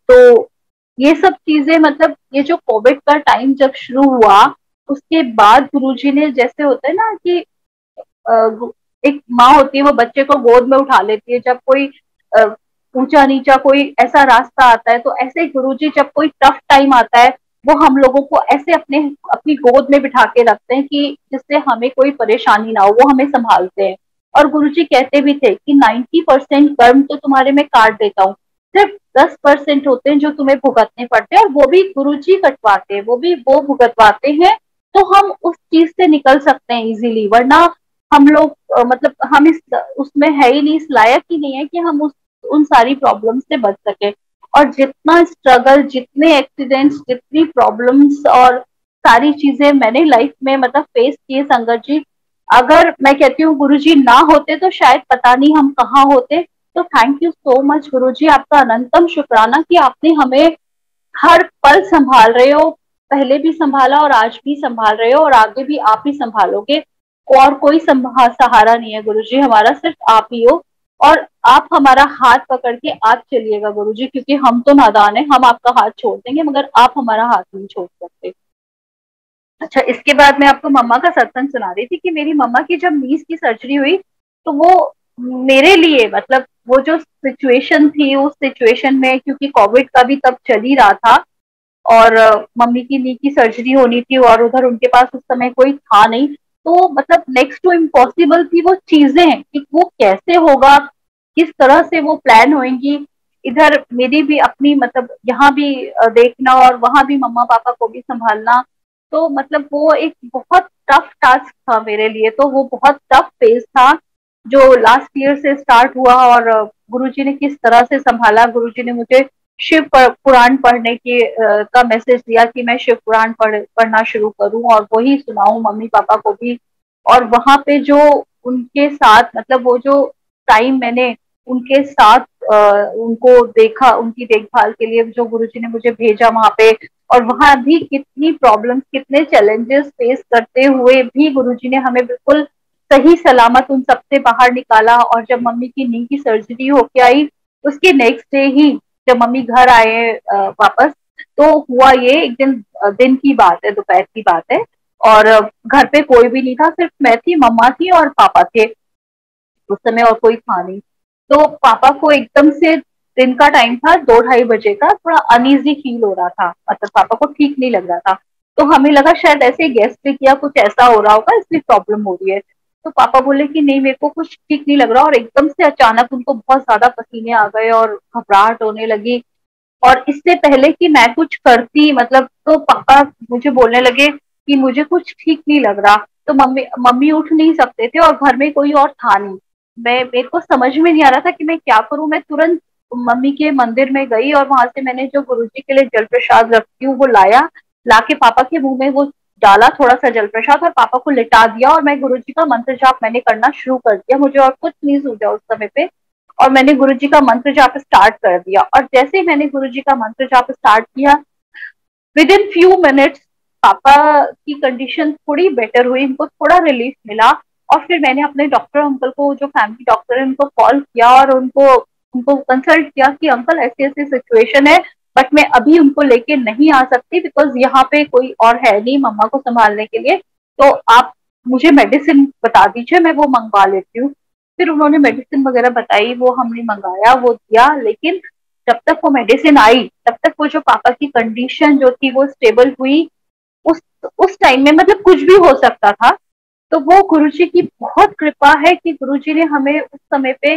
तो ये सब चीजें, मतलब ये जो कोविड का टाइम जब शुरू हुआ, उसके बाद गुरुजी ने, जैसे होता है ना कि एक माँ होती है वो बच्चे को गोद में उठा लेती है, जब कोई ऊंचा नीचा कोई ऐसा रास्ता आता है, तो ऐसे ही गुरुजी जब कोई टफ टाइम आता है, वो हम लोगों को ऐसे अपनी गोद में बिठा के रखते हैं कि जिससे हमें कोई परेशानी ना हो, वो हमें संभालते हैं। और गुरुजी कहते भी थे कि 90% कर्म तो तुम्हारे मैं काट देता हूँ, सिर्फ 10% होते हैं जो तुम्हें भुगतने पड़ते हैं, और वो भी गुरुजी कटवाते हैं, वो भी वो भुगतवाते हैं। तो हम उस चीज से निकल सकते हैं इजीली, वरना हम लोग मतलब हम इस उसमें है ही नहीं, इस लायक ही नहीं है कि हम उन सारी प्रॉब्लम से बच सके। और जितना स्ट्रगल, जितने एक्सीडेंट्स, जितनी प्रॉब्लम्स और सारी चीजें मैंने लाइफ में मतलब फेस किए संगत जी, अगर मैं कहती हूँ गुरुजी ना होते तो शायद पता नहीं हम कहाँ होते। तो थैंक यू सो मच गुरुजी, आपका अनंतम शुक्राना कि आपने हमें हर पल संभाल रहे हो, पहले भी संभाला और आज भी संभाल रहे हो, और आगे भी आप ही संभालोगे। और कोई सहारा नहीं है गुरुजी, हमारा सिर्फ आप ही हो। और आप हमारा हाथ पकड़ के आप चलिएगा गुरुजी, क्योंकि हम तो नादान है, हम आपका हाथ छोड़ देंगे मगर आप हमारा हाथ नहीं छोड़ सकते। अच्छा, इसके बाद मैं आपको मम्मा का सत्संग सुना रही थी कि मेरी मम्मा की जब नीज की सर्जरी हुई, तो वो मेरे लिए मतलब वो जो सिचुएशन थी, उस सिचुएशन में क्योंकि कोविड का भी तब चल ही रहा था, और मम्मी की नी की सर्जरी होनी थी और उधर उनके पास उस समय कोई था नहीं। तो मतलब नेक्स्ट टू इम्पॉसिबल थी वो चीजें कि वो कैसे होगा, किस तरह से वो प्लान होंगी। इधर मेरी भी अपनी मतलब यहाँ भी देखना और वहां भी मम्मा पापा को भी संभालना। तो मतलब वो एक बहुत टफ टास्क था मेरे लिए, तो वो बहुत टफ फेज था जो लास्ट ईयर से स्टार्ट हुआ। और गुरुजी ने किस तरह से संभाला, गुरुजी ने मुझे शिव पुराण पढ़ने की का मैसेज दिया कि मैं शिव पुराण पढ़ना शुरू करूं और वही सुनाऊं मम्मी पापा को भी। और वहां पे जो उनके साथ मतलब वो जो टाइम मैंने उनके साथ उनको देखा, उनकी देखभाल के लिए जो गुरुजी ने मुझे भेजा वहां पे, और वहां भी कितनी प्रॉब्लम्स कितने चैलेंजेस फेस करते हुए भी गुरुजी ने हमें बिल्कुल सही सलामत उन सबसे बाहर निकाला। और जब मम्मी की नी की सर्जरी होके आई उसके नेक्स्ट डे ही जब मम्मी घर आए वापस, तो हुआ ये एक दिन दिन की बात है, दोपहर की बात है। और घर पे कोई भी नहीं था, सिर्फ मैं थी, मम्मा थी और पापा थे उस समय, और कोई था नहीं। तो पापा को एकदम से दिन का टाइम था, 2-2:30 बजे का, थोड़ा अनईजी फील हो रहा था, मतलब पापा को ठीक नहीं लग रहा था। तो हमें लगा शायद ऐसे गैस्ट्रिक या कुछ ऐसा हो रहा होगा इसलिए प्रॉब्लम हो रही है। तो पापा बोले कि नहीं मेरे को कुछ ठीक नहीं लग रहा, और एकदम से अचानक उनको बहुत ज्यादा पसीने आ गए और घबराहट होने लगी। और इससे पहले कि मैं कुछ करती मतलब, तो पापा मुझे बोलने लगे कि मुझे कुछ ठीक नहीं लग रहा। तो मम्मी मम्मी उठ नहीं सकते थे और घर में कोई और था नहीं। मेरे को समझ में नहीं आ रहा था कि मैं क्या करूं। मैं तुरंत मम्मी के मंदिर में गई और वहां से मैंने जो गुरुजी के लिए जल प्रसाद रखती हूँ वो लाया, लाके पापा के मुंह में वो डाला थोड़ा सा जल प्रसाद और पापा को लिटा दिया, और मैं गुरुजी का मंत्र जाप मैंने करना शुरू कर दिया। मुझे और कुछ नहीं सूझा उस समय पे, और मैंने गुरुजी का मंत्र जाप स्टार्ट कर दिया। और जैसे ही मैंने गुरुजी का मंत्र जाप स्टार्ट किया, विद इन फ्यू मिनट्स पापा की कंडीशन थोड़ी बेटर हुई, उनको थोड़ा रिलीफ मिला। और फिर मैंने अपने डॉक्टर अंकल को, जो फैमिली डॉक्टर है, उनको कॉल किया और उनको उनको कंसल्ट किया कि अंकल ऐसी ऐसी सिचुएशन है, बट मैं अभी उनको लेके नहीं आ सकती बिकॉज यहाँ पे कोई और है नहीं मम्मा को संभालने के लिए। तो आप मुझे मेडिसिन बता दीजिए, मैं वो मंगवा लेती हूँ। फिर उन्होंने मेडिसिन वगैरह बताई, वो हमने मंगाया, वो दिया। लेकिन जब तक वो मेडिसिन आई तब तक वो जो पापा की कंडीशन जो थी वो स्टेबल हुई। उस उस टाइम में मतलब कुछ भी हो सकता था। तो वो गुरुजी की बहुत कृपा है कि गुरुजी ने हमें उस समय पे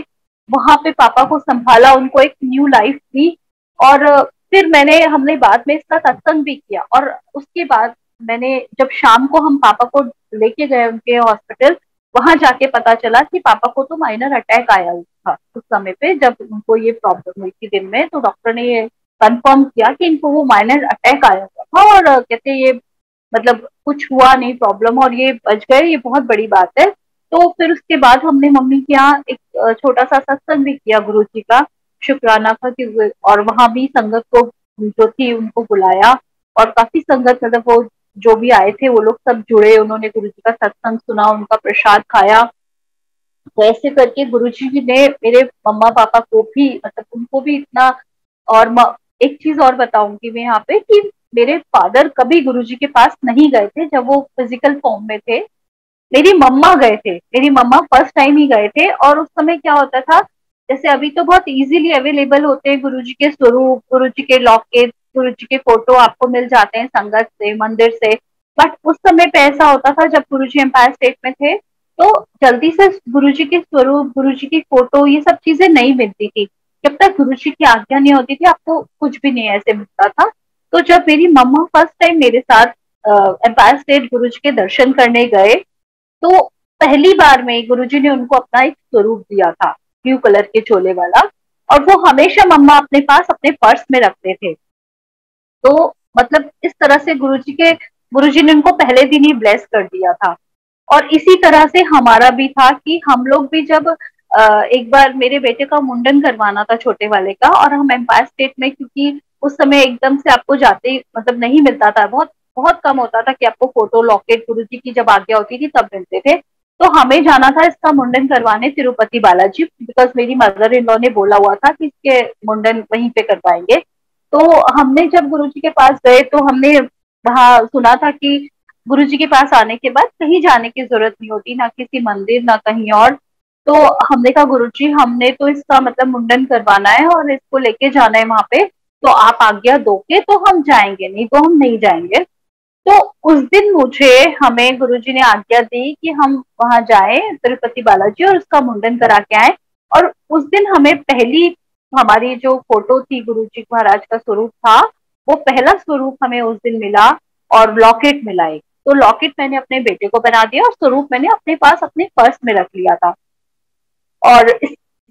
वहां पे पापा को संभाला, उनको एक न्यू लाइफ दी। और फिर हमने बाद में इसका सत्संग भी किया। और उसके बाद मैंने जब शाम को हम पापा को लेके गए उनके हॉस्पिटल, वहां जाके पता चला कि पापा को तो माइनर अटैक आया था उस समय पे जब उनको ये प्रॉब्लम हुई थी दिन में। तो डॉक्टर ने ये कंफर्म किया कि इनको वो माइनर अटैक आया था, और कहते ये मतलब कुछ हुआ नहीं प्रॉब्लम और ये बच गए, ये बहुत बड़ी बात है। तो फिर उसके बाद हमने मम्मी के यहाँ एक छोटा सा सत्संग भी किया गुरु जी का, शुक्राना का कि और वहां भी संगत को जो थी उनको बुलाया, और काफी संगत मतलब वो जो भी आए थे वो लोग सब जुड़े, उन्होंने गुरु जी का सत्संग सुना, उनका प्रसाद खाया। तो ऐसे करके गुरुजी ने मेरे मम्मा पापा को भी मतलब उनको भी इतना। और एक चीज और बताऊंगी मैं यहाँ पे कि मेरे फादर कभी गुरुजी के पास नहीं गए थे जब वो फिजिकल फॉर्म में थे। मेरी मम्मा गए थे, मेरी मम्मा फर्स्ट टाइम ही गए थे। और उस समय क्या होता था, जैसे अभी तो बहुत इजीली अवेलेबल होते हैं गुरुजी के स्वरूप, गुरुजी के लॉकेट, गुरुजी के फोटो आपको मिल जाते हैं संगत से, मंदिर से। बट उस समय पे ऐसा होता था जब गुरुजी एम्पायर स्टेट में थे, तो जल्दी से गुरुजी के स्वरूप, गुरुजी की फोटो, ये सब चीजें नहीं मिलती थी। जब तक गुरुजी की आज्ञा नहीं होती थी आपको कुछ भी नहीं ऐसे मिलता था। तो जब मेरी मम्मा फर्स्ट टाइम मेरे साथ एम्पायर स्टेट गुरुजी के दर्शन करने गए, तो पहली बार में गुरुजी ने उनको अपना एक स्वरूप दिया था, ब्लू कलर के चोले वाला, और वो हमेशा मम्मा अपने पास अपने पर्स में रखते थे। तो मतलब इस तरह से गुरुजी ने उनको पहले दिन ही ब्लेस कर दिया था। और इसी तरह से हमारा भी था कि हम लोग भी जब एक बार मेरे बेटे का मुंडन करवाना था छोटे वाले का, और हम एम्पायर स्टेट में, क्योंकि उस समय एकदम से आपको जाते ही मतलब नहीं मिलता था, बहुत बहुत कम होता था कि आपको फोटो लॉकेट गुरुजी की जब आज्ञा होती थी तब मिलते थे। तो हमें जाना था इसका मुंडन करवाने तिरुपति बालाजी, बिकॉज मेरी मदर इन लॉ ने बोला हुआ था कि इसके मुंडन वहीं पे करवाएंगे। तो हमने जब गुरुजी के पास गए तो हमने वहाँ सुना था कि गुरुजी के पास आने के बाद कहीं जाने की जरूरत नहीं होती, ना किसी मंदिर ना कहीं और। तो हमने कहा गुरुजी हमने तो इसका मतलब मुंडन करवाना है और इसको लेके जाना है वहां पे, तो आप आज्ञा दोगे तो हम जाएंगे, नहीं तो हम नहीं जाएंगे। तो उस दिन हमें गुरुजी ने आज्ञा दी कि हम वहां जाएं तिरुपति बालाजी और उसका मुंडन करा के आए। और उस दिन हमें पहली हमारी जो फोटो थी गुरुजी महाराज का स्वरूप था, वो पहला स्वरूप हमें उस दिन मिला और लॉकेट मिला एक। तो लॉकेट मैंने अपने बेटे को बना दिया और स्वरूप मैंने अपने पास अपने पर्स में रख लिया था। और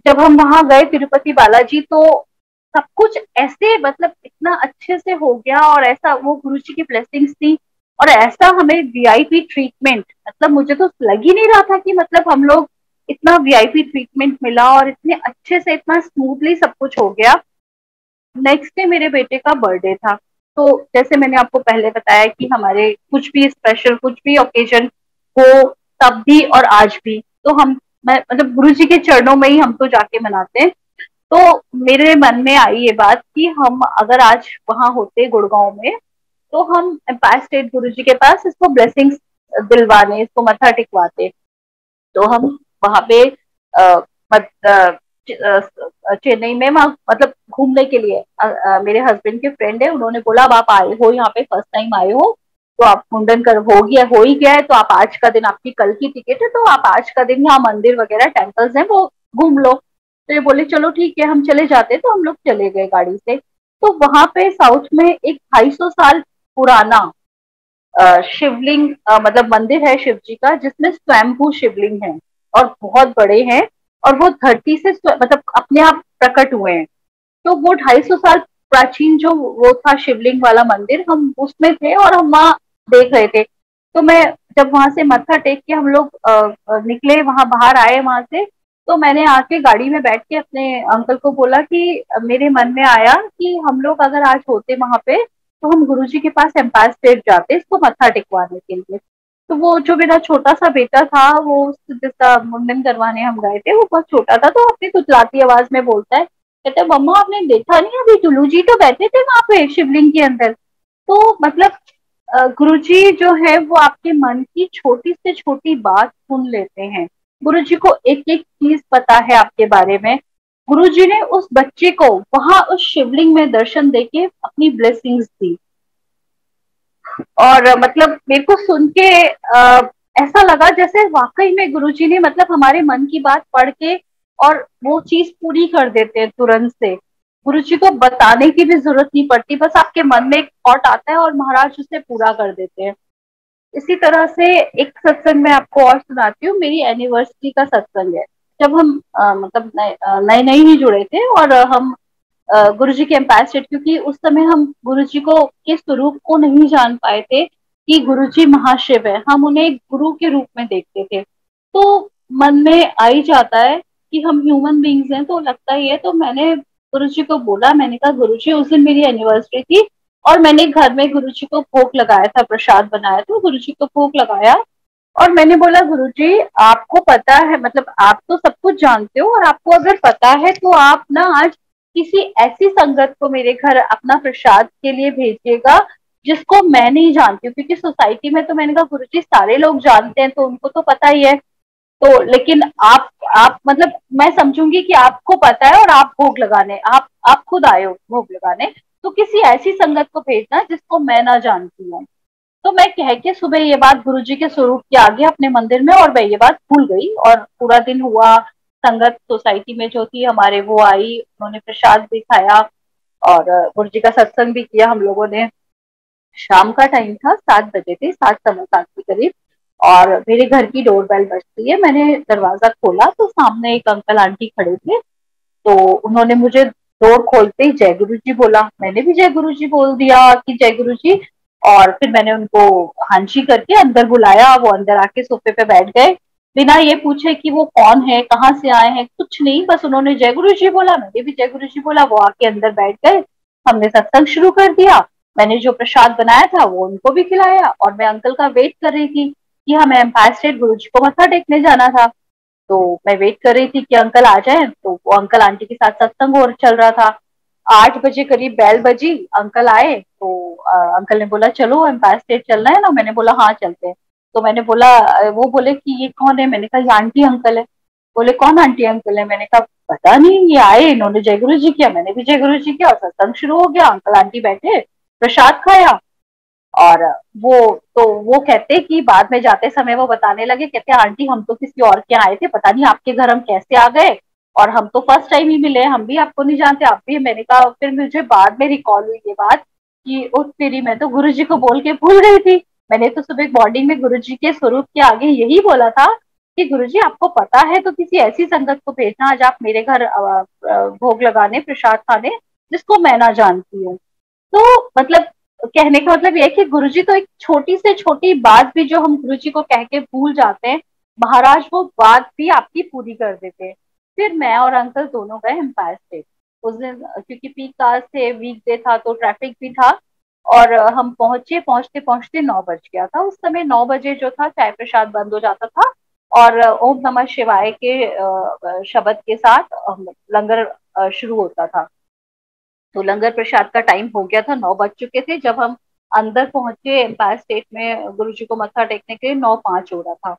जब हम वहां गए तिरुपति बालाजी तो सब कुछ ऐसे मतलब इतना अच्छे से हो गया, और ऐसा वो गुरुजी की ब्लेसिंग्स थी और ऐसा हमें वीआईपी ट्रीटमेंट, मतलब मुझे तो लग ही नहीं रहा था कि मतलब हम लोग इतना वीआईपी ट्रीटमेंट मिला और इतने अच्छे से इतना स्मूथली सब कुछ हो गया। नेक्स्ट डे मेरे बेटे का बर्थडे था। तो जैसे मैंने आपको पहले बताया कि हमारे कुछ भी स्पेशल कुछ भी ओकेजन हो, तब भी और आज भी, तो हम मैं मतलब गुरु जी के चरणों में ही हम तो जाके मनाते हैं। तो मेरे मन में आई ये बात कि हम अगर आज वहां होते गुड़गांव में, तो हम एम्पायर स्टेट गुरु जी के पास इसको ब्लेसिंग्स दिलवाने, इसको मत्था टिकवाते। तो हम वहां पे चेन्नई में वहाँ मतलब घूमने के लिए मेरे हस्बैंड के फ्रेंड है, उन्होंने बोला अब आप आए हो यहाँ पे, फर्स्ट टाइम आए हो तो आप मुंडन कर हो ही गया है, तो आप आज का दिन, आपकी कल की टिकट है तो आप आज का दिन यहाँ मंदिर वगैरह टेम्पल्स हैं वो घूम लो। तो ये बोले चलो ठीक है हम चले जाते, तो हम लोग चले गए गाड़ी से। तो वहां पे साउथ में एक 250 साल पुराना शिवलिंग मतलब मंदिर है शिव जी का, जिसमें स्वयंभू शिवलिंग है और बहुत बड़े हैं, और वो धरती से मतलब अपने आप प्रकट हुए हैं। तो वो 250 साल प्राचीन जो वो था शिवलिंग वाला मंदिर, हम उसमें थे और हम वहाँ देख रहे थे। तो मैं जब वहां से मत्था टेक के हम लोग निकले, वहां बाहर आए वहां से, तो मैंने आके गाड़ी में बैठ के अपने अंकल को बोला कि मेरे मन में आया कि हम लोग अगर आज होते वहां पे, तो हम गुरुजी के पास एम्पायर स्टेट जाते इसको मत्था टेकवाने के लिए। तो वो जो मेरा छोटा सा बेटा था, वो जिसका मुंडन करवाने हम गए थे, वो बहुत छोटा था, तो अपनी कुचलाती आवाज में बोलता है, कहते मम्मा आपने देखा नहीं अभी टुल्लू जी तो बैठे थे वहां पे शिवलिंग के अंदर। तो मतलब गुरुजी जो है वो आपके मन की छोटी से छोटी बात सुन लेते हैं। गुरुजी को एक एक चीज पता है आपके बारे में। गुरुजी ने उस बच्चे को वहां उस शिवलिंग में दर्शन देके अपनी ब्लेसिंग्स दी। और मतलब मेरे को सुन के ऐसा लगा जैसे वाकई में गुरुजी ने मतलब हमारे मन की बात पढ़ के और वो चीज पूरी कर देते हैं तुरंत से। गुरुजी को बताने की भी जरूरत नहीं पड़ती, बस आपके मन में एक थॉट आता है और महाराज उसे पूरा कर देते हैं। इसी तरह से एक सत्संग मैं आपको और सुनाती हूँ, मेरी एनिवर्सरी का सत्संग है। जब हम मतलब नए नए ही जुड़े थे और हम गुरुजी के एम्पायर स्टेट, क्योंकि उस समय हम गुरुजी को के स्वरूप को नहीं जान पाए थे कि गुरुजी महाशिव है, हम उन्हें एक गुरु के रूप में देखते थे। तो मन में आ ही जाता है कि हम ह्यूमन बींग्स हैं, तो लगता ही है। तो मैंने गुरुजी को बोला, मैंने कहा गुरुजी उस दिन मेरी एनिवर्सरी थी और मैंने घर में गुरुजी को भोग लगाया था, प्रसाद बनाया था, गुरुजी को भोग लगाया। और मैंने बोला गुरुजी आपको पता है, मतलब आप तो सब कुछ जानते हो और आपको अगर पता है तो आप ना आज किसी ऐसी संगत को मेरे घर अपना प्रसाद के लिए भेजिएगा जिसको मैं नहीं जानती हूँ, क्योंकि सोसाइटी में तो मैंने कहा गुरुजी सारे लोग जानते हैं तो उनको तो पता ही है। तो लेकिन आप मतलब मैं समझूंगी कि आपको पता है और आप भोग लगाने, आप खुद आए हो भोग लगाने, तो किसी ऐसी संगत को भेजना जिसको मैं ना जानती हूँ। तो मैं कह के सुबह ये बात गुरुजी के स्वरूप के आगे अपने मंदिर में, और मैं ये बात भूल गई और पूरा दिन हुआ। संगत सोसाइटी में जो थी हमारे वो आई, उन्होंने प्रसाद भी खाया और गुरुजी का सत्संग भी किया हम लोगों ने। शाम का टाइम था, 7 बजे थे, 7 सवा 7 के करीब, और मेरे घर की डोरबेल बजती है। मैंने दरवाजा खोला तो सामने एक अंकल आंटी खड़े थे। तो उन्होंने मुझे डोर खोलते ही जय गुरु जी बोला, मैंने भी जय गुरु जी बोल दिया कि जय गुरु जी। और फिर मैंने उनको हांची करके अंदर बुलाया, वो अंदर आके सोफे पे बैठ गए, बिना ये पूछे कि वो कौन है, कहाँ से आए हैं, कुछ नहीं, बस उन्होंने जय गुरु जी बोला, मैंने भी जय गुरु जी बोला, वो आके अंदर बैठ गए। हमने सत्संग शुरू कर दिया। मैंने जो प्रसाद बनाया था वो उनको भी खिलाया और मैं अंकल का वेट कर रही थी कि हमें एम्पायर स्टेट गुरु जी को मत्था टेकने जाना था। तो मैं वेट कर रही थी कि अंकल आ जाए, तो वो अंकल आंटी के साथ सत्संग और चल रहा था। 8 बजे करीब बेल बजी, अंकल आए तो अंकल ने बोला चलो एम्पायर स्टेट चलना है ना, मैंने बोला हाँ चलते हैं। तो मैंने बोला वो बोले कि ये कौन है, मैंने कहा ये आंटी अंकल है। बोले कौन आंटी अंकल है? मैंने कहा पता नहीं, ये आए, इन्होंने जय गुरु जी किया, मैंने भी जय गुरु जी किया और सत्संग शुरू हो गया। अंकल आंटी बैठे, प्रसाद खाया। और वो वो कहते कि बाद में जाते समय वो बताने लगे, कहते आंटी हम तो किसी और के आए थे, पता नहीं आपके घर हम कैसे आ गए, और हम तो फर्स्ट टाइम ही मिले, हम भी आपको नहीं जानते, आप भी। मैंने कहा, फिर मुझे बाद में रिकॉल हुई ये बात कि उस तेरी, मैं तो गुरु जी को बोल के भूल गई थी। मैंने तो सुबह मॉर्निंग में गुरु जी के स्वरूप के आगे यही बोला था कि गुरु जी आपको पता है तो किसी ऐसी संगत को भेजना आज आप मेरे घर भोग लगाने, प्रसाद खाने, जिसको मैं ना जानती हूँ। तो मतलब कहने का मतलब ये है कि गुरुजी तो एक छोटी से छोटी बात भी जो हम गुरुजी को कह के भूल जाते हैं, महाराज वो बात भी आपकी पूरी कर देते हैं। फिर मैं और अंकल दोनों गए एम्पायर स्टेट उस दिन, क्योंकि पीक आवर्स थे, वीक डे था तो ट्रैफिक भी था। और हम पहुंचे, पहुंचते पहुंचते 9 बज गया था। उस समय 9 बजे जो था चाय प्रसाद बंद हो जाता था, और ओम नमः शिवाय के शब्द के साथ लंगर शुरू होता था। तो लंगर प्रसाद का टाइम हो गया था, 9 बज चुके थे जब हम अंदर पहुंचे एम्पायर स्टेट में गुरु जी को मत्था टेकने के लिए। 9:05 हो रहा था।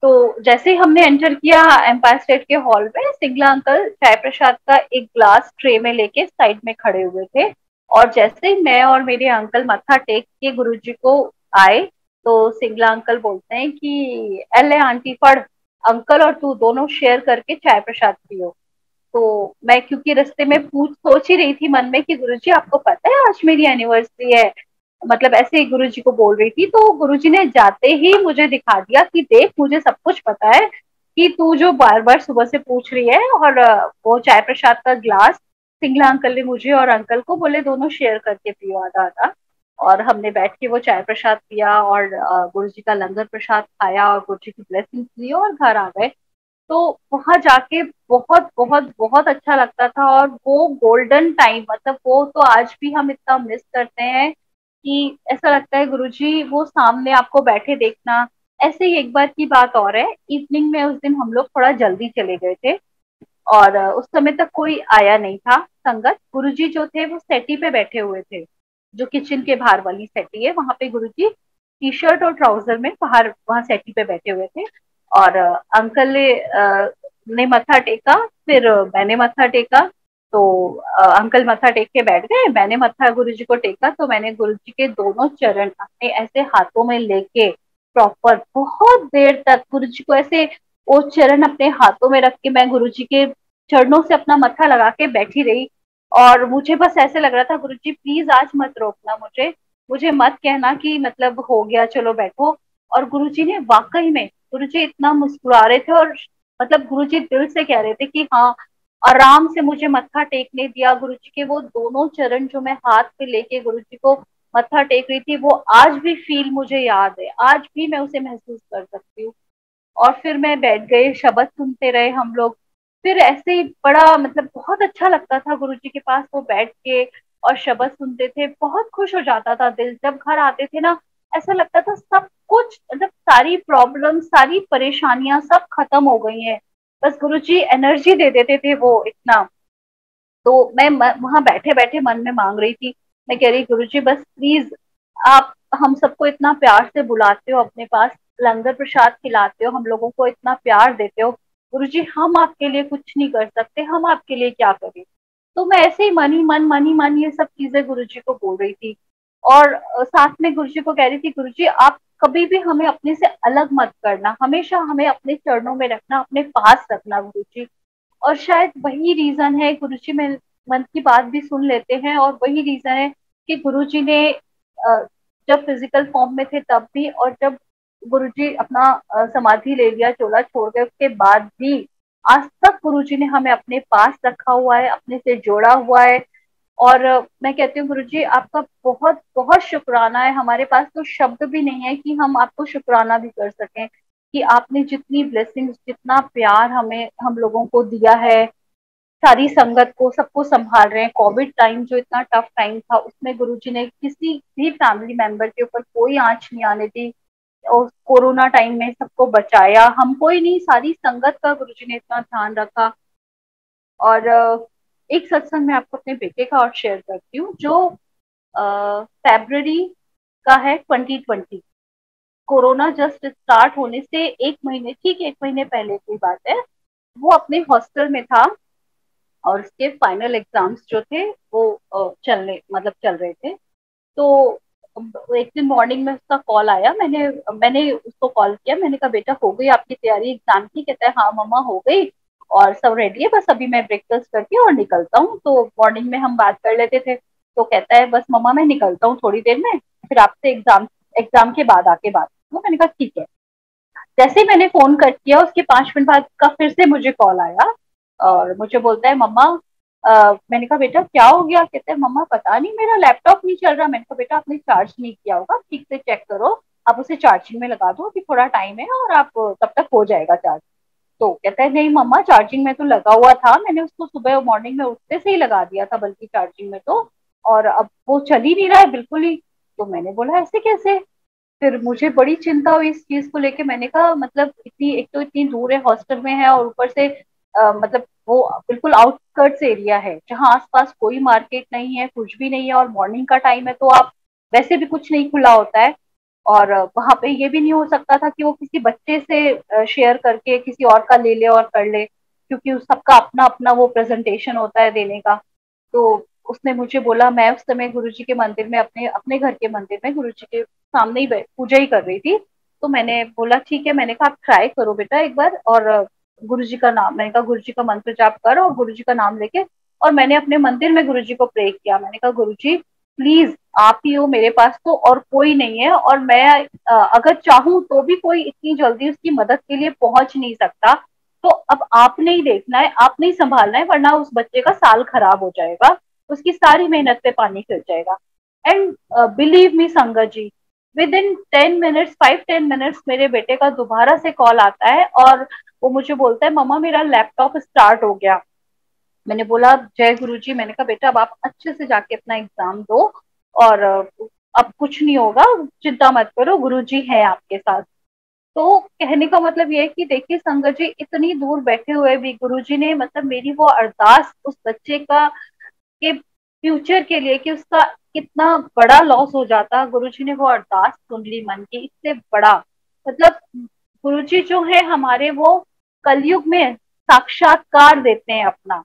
तो जैसे ही हमने एंटर किया एम्पायर स्टेट के हॉल में, सिंगला अंकल चाय प्रसाद का एक ग्लास ट्रे में लेके साइड में खड़े हुए थे। और जैसे ही मैं और मेरे अंकल मत्था टेक के गुरु जी को आए, तो सिंगला अंकल बोलते हैं कि एले आंटी फड़, अंकल और तू दोनों शेयर करके चाय प्रसाद पियो। तो मैं क्योंकि रास्ते में पूछ सोच ही रही थी मन में कि गुरुजी आपको पता है आज मेरी एनिवर्सरी है, मतलब ऐसे ही गुरुजी को बोल रही थी। तो गुरुजी ने जाते ही मुझे दिखा दिया कि देख मुझे सब कुछ पता है कि तू जो बार बार सुबह से पूछ रही है। और वो चाय प्रसाद का ग्लास सिंगला अंकल ने मुझे और अंकल को बोले दोनों शेयर करके पियो आधा आधा। और हमने बैठ के वो चाय प्रसाद पिया और गुरुजी का लंगर प्रसाद खाया और गुरुजी की ब्लेसिंग ली और घर आ गए। तो वहां जाके बहुत बहुत बहुत अच्छा लगता था। और वो गोल्डन टाइम, मतलब वो तो आज भी हम इतना मिस करते हैं कि ऐसा लगता है गुरुजी वो सामने आपको बैठे देखना। ऐसे ही एक बार की बात और है, इवनिंग में उस दिन हम लोग थोड़ा जल्दी चले गए थे और उस समय तक कोई आया नहीं था संगत। गुरुजी जो थे वो सेटी पे बैठे हुए थे, जो किचन के बाहर वाली सेटी है वहां पे गुरुजी टी शर्ट और ट्राउजर में बाहर वहां सेटी पे बैठे हुए थे। और अंकल ने मत्था टेका, फिर मैंने मत्था टेका। तो अंकल मत्था टेक के बैठ गए, मैंने मत्था गुरुजी को टेका। तो मैंने गुरुजी के दोनों चरण अपने ऐसे हाथों में लेके प्रॉपर बहुत देर तक गुरुजी को ऐसे वो चरण अपने हाथों में रख के मैं गुरुजी के चरणों से अपना मत्था लगा के बैठी रही। और मुझे बस ऐसे लग रहा था गुरुजी प्लीज आज मत रोकना मुझे, मुझे मत कहना कि मतलब हो गया चलो बैठो। और गुरुजी ने वाकई में, गुरुजी इतना मुस्कुरा रहे थे और मतलब गुरुजी दिल से कह रहे थे कि हाँ, आराम से मुझे मत्था टेकने दिया। गुरुजी के वो दोनों चरण जो मैं हाथ पे लेके गुरुजी को मत्था टेक रही थी, वो आज भी फील मुझे याद है, आज भी मैं उसे महसूस कर सकती हूँ। और फिर मैं बैठ गई, शब्द सुनते रहे हम लोग। फिर ऐसे ही बड़ा मतलब बहुत अच्छा लगता था गुरुजी के पास वो बैठ के और शब्द सुनते थे, बहुत खुश हो जाता था दिल। जब घर आते थे ना, ऐसा लगता था सब कुछ, मतलब सारी प्रॉब्लम सारी परेशानियां सब खत्म हो गई हैं। बस गुरुजी एनर्जी दे देते थे वो इतना। तो मैं वहां बैठे बैठे मन में मांग रही थी, मैं कह रही गुरुजी बस प्लीज आप हम सबको इतना प्यार से बुलाते हो अपने पास, लंगर प्रसाद खिलाते हो, हम लोगों को इतना प्यार देते हो, गुरुजी हम आपके लिए कुछ नहीं कर सकते, हम आपके लिए क्या करें। तो मैं ऐसे ही मन ही मन ये सब चीजें गुरुजी को बोल रही थी। और साथ में गुरुजी को कह रही थी गुरुजी आप कभी भी हमें अपने से अलग मत करना, हमेशा हमें अपने चरणों में रखना, अपने पास रखना गुरुजी। और शायद वही रीजन है, गुरुजी में मन की बात भी सुन लेते हैं। और वही रीजन है कि गुरुजी ने जब फिजिकल फॉर्म में थे तब भी, और जब गुरुजी अपना समाधि ले लिया, चोला छोड़ गए, उसके बाद भी आज तक गुरुजी ने हमें अपने पास रखा हुआ है, अपने से जोड़ा हुआ है। और मैं कहती हूँ गुरुजी आपका बहुत बहुत शुक्राना है, हमारे पास तो शब्द भी नहीं है कि हम आपको शुक्राना भी कर सकें कि आपने जितनी ब्लेसिंग्स, जितना प्यार हमें हम लोगों को दिया है, सारी संगत को सबको संभाल रहे हैं। कोविड टाइम जो इतना टफ टाइम था उसमें गुरुजी ने किसी भी फैमिली मेंबर के ऊपर कोई आंच नहीं आने दी। और कोरोना टाइम में सबको बचाया, हम कोई नहीं सारी संगत का गुरुजी ने इतना ध्यान रखा। और एक सत्संग मैं आपको अपने बेटे का और शेयर करती हूँ जो फरवरी का है 2020। कोरोना जस्ट स्टार्ट होने से एक महीने पहले की बात है। वो अपने हॉस्टल में था और उसके फाइनल एग्जाम्स जो थे वो चल रहे थे। तो एक दिन मॉर्निंग में उसका कॉल आया, मैंने मैंने उसको कॉल किया, मैंने कहा बेटा हो गई आपकी तैयारी एग्जाम की? कहता है हाँ मम्मा हो गई और सब रेडी है, बस अभी मैं ब्रेकफास्ट करके और निकलता हूँ। तो मॉर्निंग में हम बात कर लेते थे, तो कहता है बस मम्मा मैं निकलता हूँ थोड़ी देर में, फिर आपसे एग्जाम एग्जाम के बाद आके बात करूँ। मैंने कहा ठीक है। जैसे ही मैंने फोन कट किया उसके 5 मिनट बाद का फिर से मुझे कॉल आया और मुझे बोलता है मम्मा मैंने कहा बेटा क्या हो गया? कहते हैं मम्मा पता नहीं मेरा लैपटॉप नहीं चल रहा। मैंने कहा बेटा आपने चार्ज नहीं किया होगा, ठीक से चेक करो, आप उसे चार्जिंग में लगा दो, अभी थोड़ा टाइम है और आप तब तक हो जाएगा चार्ज। तो कहता है नहीं मम्मा चार्जिंग में तो लगा हुआ था, मैंने उसको सुबह मॉर्निंग में उठते से ही लगा दिया था बल्कि चार्जिंग में तो, और अब वो चल ही नहीं रहा है बिल्कुल ही। तो मैंने बोला ऐसे कैसे? फिर मुझे बड़ी चिंता हुई इस चीज को लेके। मैंने कहा मतलब इतनी, एक तो इतनी दूर है, हॉस्टल में है और ऊपर से मतलब वो बिल्कुल आउटस्कर्ट्स एरिया है जहाँ आसपास कोई मार्केट नहीं है, कुछ भी नहीं है, और मॉर्निंग का टाइम है तो आप वैसे भी कुछ नहीं खुला होता है। और वहां पे ये भी नहीं हो सकता था कि वो किसी बच्चे से शेयर करके किसी और का ले ले और कर ले, क्योंकि उस सबका अपना अपना वो प्रेजेंटेशन होता है देने का। तो उसने मुझे बोला, मैं उस समय गुरुजी के मंदिर में, अपने अपने घर के मंदिर में गुरुजी के सामने ही पूजा ही कर रही थी। तो मैंने बोला ठीक है, मैंने कहा आप ट्राई करो बेटा एक बार, और गुरुजी का नाम, मैंने कहा गुरुजी का मंत्र जाप कर और गुरुजी का नाम लेके, और मैंने अपने मंदिर में गुरुजी को प्रे किया। मैंने कहा गुरुजी प्लीज आप ही हो मेरे पास, तो और कोई नहीं है, और मैं अगर चाहूं तो भी कोई इतनी जल्दी उसकी मदद के लिए पहुंच नहीं सकता। तो अब आपने ही देखना है, आपने ही संभालना है, वरना उस बच्चे का साल खराब हो जाएगा, उसकी सारी मेहनत पे पानी फिर जाएगा। एंड बिलीव मी संगत जी, विद इन 10 मिनट्स, 5-10 मिनट्स मेरे बेटे का दोबारा से कॉल आता है और वो मुझे बोलता है मम्मा मेरा लैपटॉप स्टार्ट हो गया। मैंने बोला जय गुरु जी। मैंने कहा बेटा अब आप अच्छे से जाके अपना एग्जाम दो और अब कुछ नहीं होगा, चिंता मत करो, गुरु जी है आपके साथ। तो कहने का मतलब ये है कि देखिए संगत जी, इतनी दूर बैठे हुए भी गुरुजी ने मतलब मेरी वो अरदास उस बच्चे का के फ्यूचर के लिए कि उसका कितना बड़ा लॉस हो जाता, गुरुजी ने वो अरदास सुन ली मन की। इससे बड़ा मतलब गुरुजी जो है हमारे, वो कलयुग में साक्षात्कार देते हैं, अपना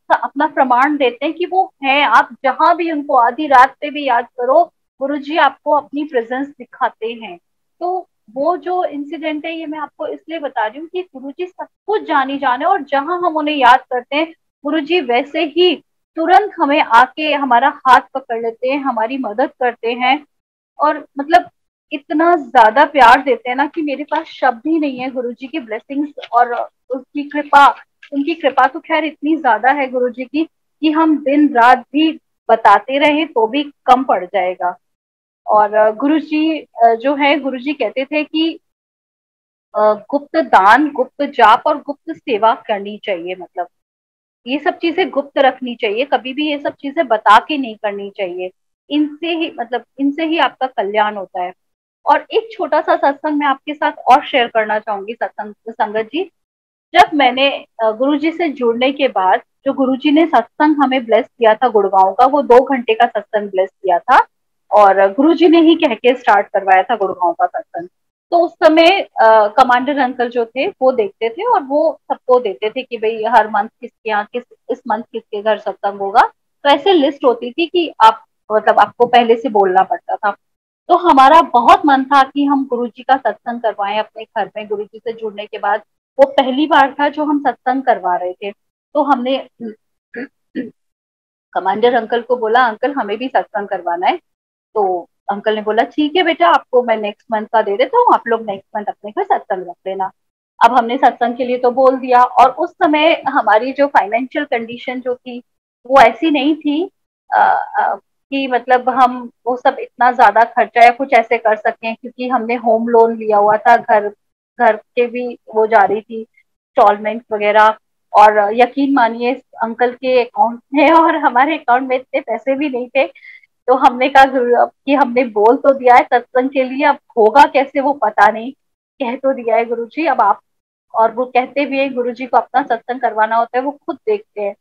अपना प्रमाण देते हैं कि वो है। आप जहां भी उनको आधी रात पे भी याद करो, गुरुजी आपको अपनी प्रेजेंस दिखाते हैं। तो वो जो इंसिडेंट है ये मैं आपको इसलिए बता रही हूँ कि गुरुजी सब कुछ जानी जाने, और जहां हम उन्हें याद करते हैं गुरुजी वैसे ही तुरंत हमें आके हमारा हाथ पकड़ लेते हैं, हमारी मदद करते हैं, और मतलब इतना ज्यादा प्यार देते हैं ना कि मेरे पास शब्द ही नहीं है। गुरुजी की ब्लेसिंग्स और उसकी कृपा, उनकी कृपा तो खैर इतनी ज्यादा है गुरुजी की कि हम दिन रात भी बताते रहे तो भी कम पड़ जाएगा। और गुरुजी जो है, गुरुजी कहते थे कि गुप्त दान, गुप्त जाप और गुप्त सेवा करनी चाहिए। मतलब ये सब चीजें गुप्त रखनी चाहिए, कभी भी ये सब चीजें बता के नहीं करनी चाहिए। इनसे ही मतलब इनसे ही आपका कल्याण होता है। और एक छोटा सा सत्संग मैं आपके साथ और शेयर करना चाहूंगी सत्संग संगत जी। जब मैंने गुरुजी से जुड़ने के बाद, जो गुरुजी ने सत्संग हमें ब्लेस किया था गुड़गांव का, वो 2 घंटे का सत्संग ब्लेस किया था, और गुरुजी ने ही कह के स्टार्ट करवाया था गुड़गांव का सत्संग। तो उस समय कमांडर अंकल जो थे वो देखते थे और वो सबको देते थे कि भाई हर मंथ किसके यहाँ इस मंथ किसके घर सत्संग होगा। तो ऐसे लिस्ट होती थी कि आप मतलब आपको पहले से बोलना पड़ता था। तो हमारा बहुत मन था कि हम गुरुजी का सत्संग करवाएं अपने घर में। गुरुजी से जुड़ने के बाद वो पहली बार था जो हम सत्संग करवा रहे थे। तो हमने कमांडर अंकल को बोला अंकल हमें भी सत्संग करवाना है। तो अंकल ने बोला ठीक है बेटा, आपको मैं नेक्स्ट मंथ का दे देता हूँ, आप लोग नेक्स्ट मंथ अपने घर सत्संग रख लेना। अब हमने सत्संग के लिए तो बोल दिया, और उस समय हमारी जो फाइनेंशियल कंडीशन जो थी वो ऐसी नहीं थी कि मतलब हम वो सब इतना ज्यादा खर्चा या कुछ ऐसे कर सकें, क्योंकि हमने होम लोन लिया हुआ था, घर घर के भी वो जा रही थी इंस्टॉलमेंट वगैरह। और यकीन मानिए अंकल के अकाउंट में और हमारे अकाउंट में इतने पैसे भी नहीं थे। तो हमने कहा अब कि हमने बोल तो दिया है सत्संग के लिए, अब होगा कैसे वो पता नहीं, कह तो दिया है गुरुजी अब आप। और वो कहते भी है गुरुजी को अपना सत्संग करवाना होता है, वो खुद देखते हैं।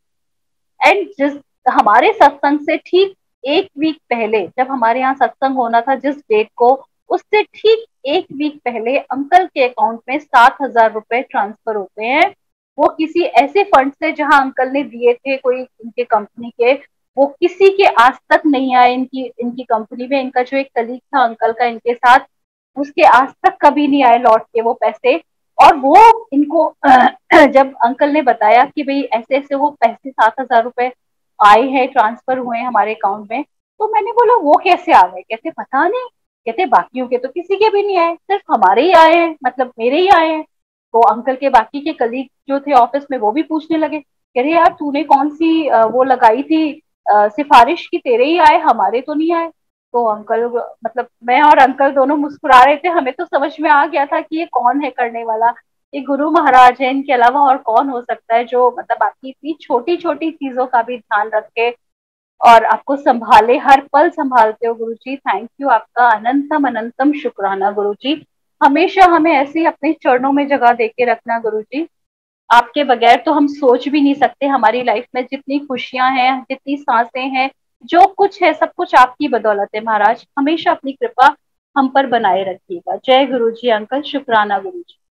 एंड जिस हमारे सत्संग से ठीक 1 वीक पहले जब हमारे यहाँ सत्संग होना था जिस डेट को, उससे ठीक एक वीक पहले अंकल के अकाउंट में 7,000 रुपए ट्रांसफर होते हैं। वो किसी ऐसे फंड से जहां अंकल ने दिए थे कोई इनके कंपनी के, वो किसी के आज तक नहीं आए इनकी इनकी कंपनी में। इनका जो एक कलीग था अंकल का इनके साथ, उसके आज तक कभी नहीं आए लौट के वो पैसे। और वो इनको जब अंकल ने बताया कि भाई ऐसे ऐसे वो पैसे 7,000 रुपए आए हैं, ट्रांसफर हुए हैं हमारे अकाउंट में, तो मैंने बोला वो कैसे आ गए? कहते पता नहीं, कहते बाकियों के तो किसी के भी नहीं आए, सिर्फ हमारे ही आए हैं, मतलब मेरे ही आए हैं। तो अंकल के बाकी के कलीग जो थे ऑफिस में वो भी पूछने लगे, कह रहे यार तूने कौन सी वो लगाई थी सिफारिश की, तेरे ही आए, हमारे तो नहीं आए। तो अंकल, मतलब मैं और अंकल दोनों मुस्कुरा रहे थे, हमें तो समझ में आ गया था कि ये कौन है करने वाला, ये गुरु महाराज है, इनके अलावा और कौन हो सकता है जो मतलब आपकी इतनी छोटी छोटी चीजों का भी ध्यान रखे और आपको संभाले, हर पल संभालते हो गुरुजी। थैंक यू, आपका अनंतम अनंतम शुक्राना गुरुजी। हमेशा हमें ऐसे ही अपने चरणों में जगह देके रखना गुरुजी। आपके बगैर तो हम सोच भी नहीं सकते, हमारी लाइफ में जितनी खुशियां हैं, जितनी सांसें हैं, जो कुछ है, सब कुछ आपकी बदौलत है महाराज। हमेशा अपनी कृपा हम पर बनाए रखिएगा। जय गुरु जी अंकल, शुक्राना गुरु जी।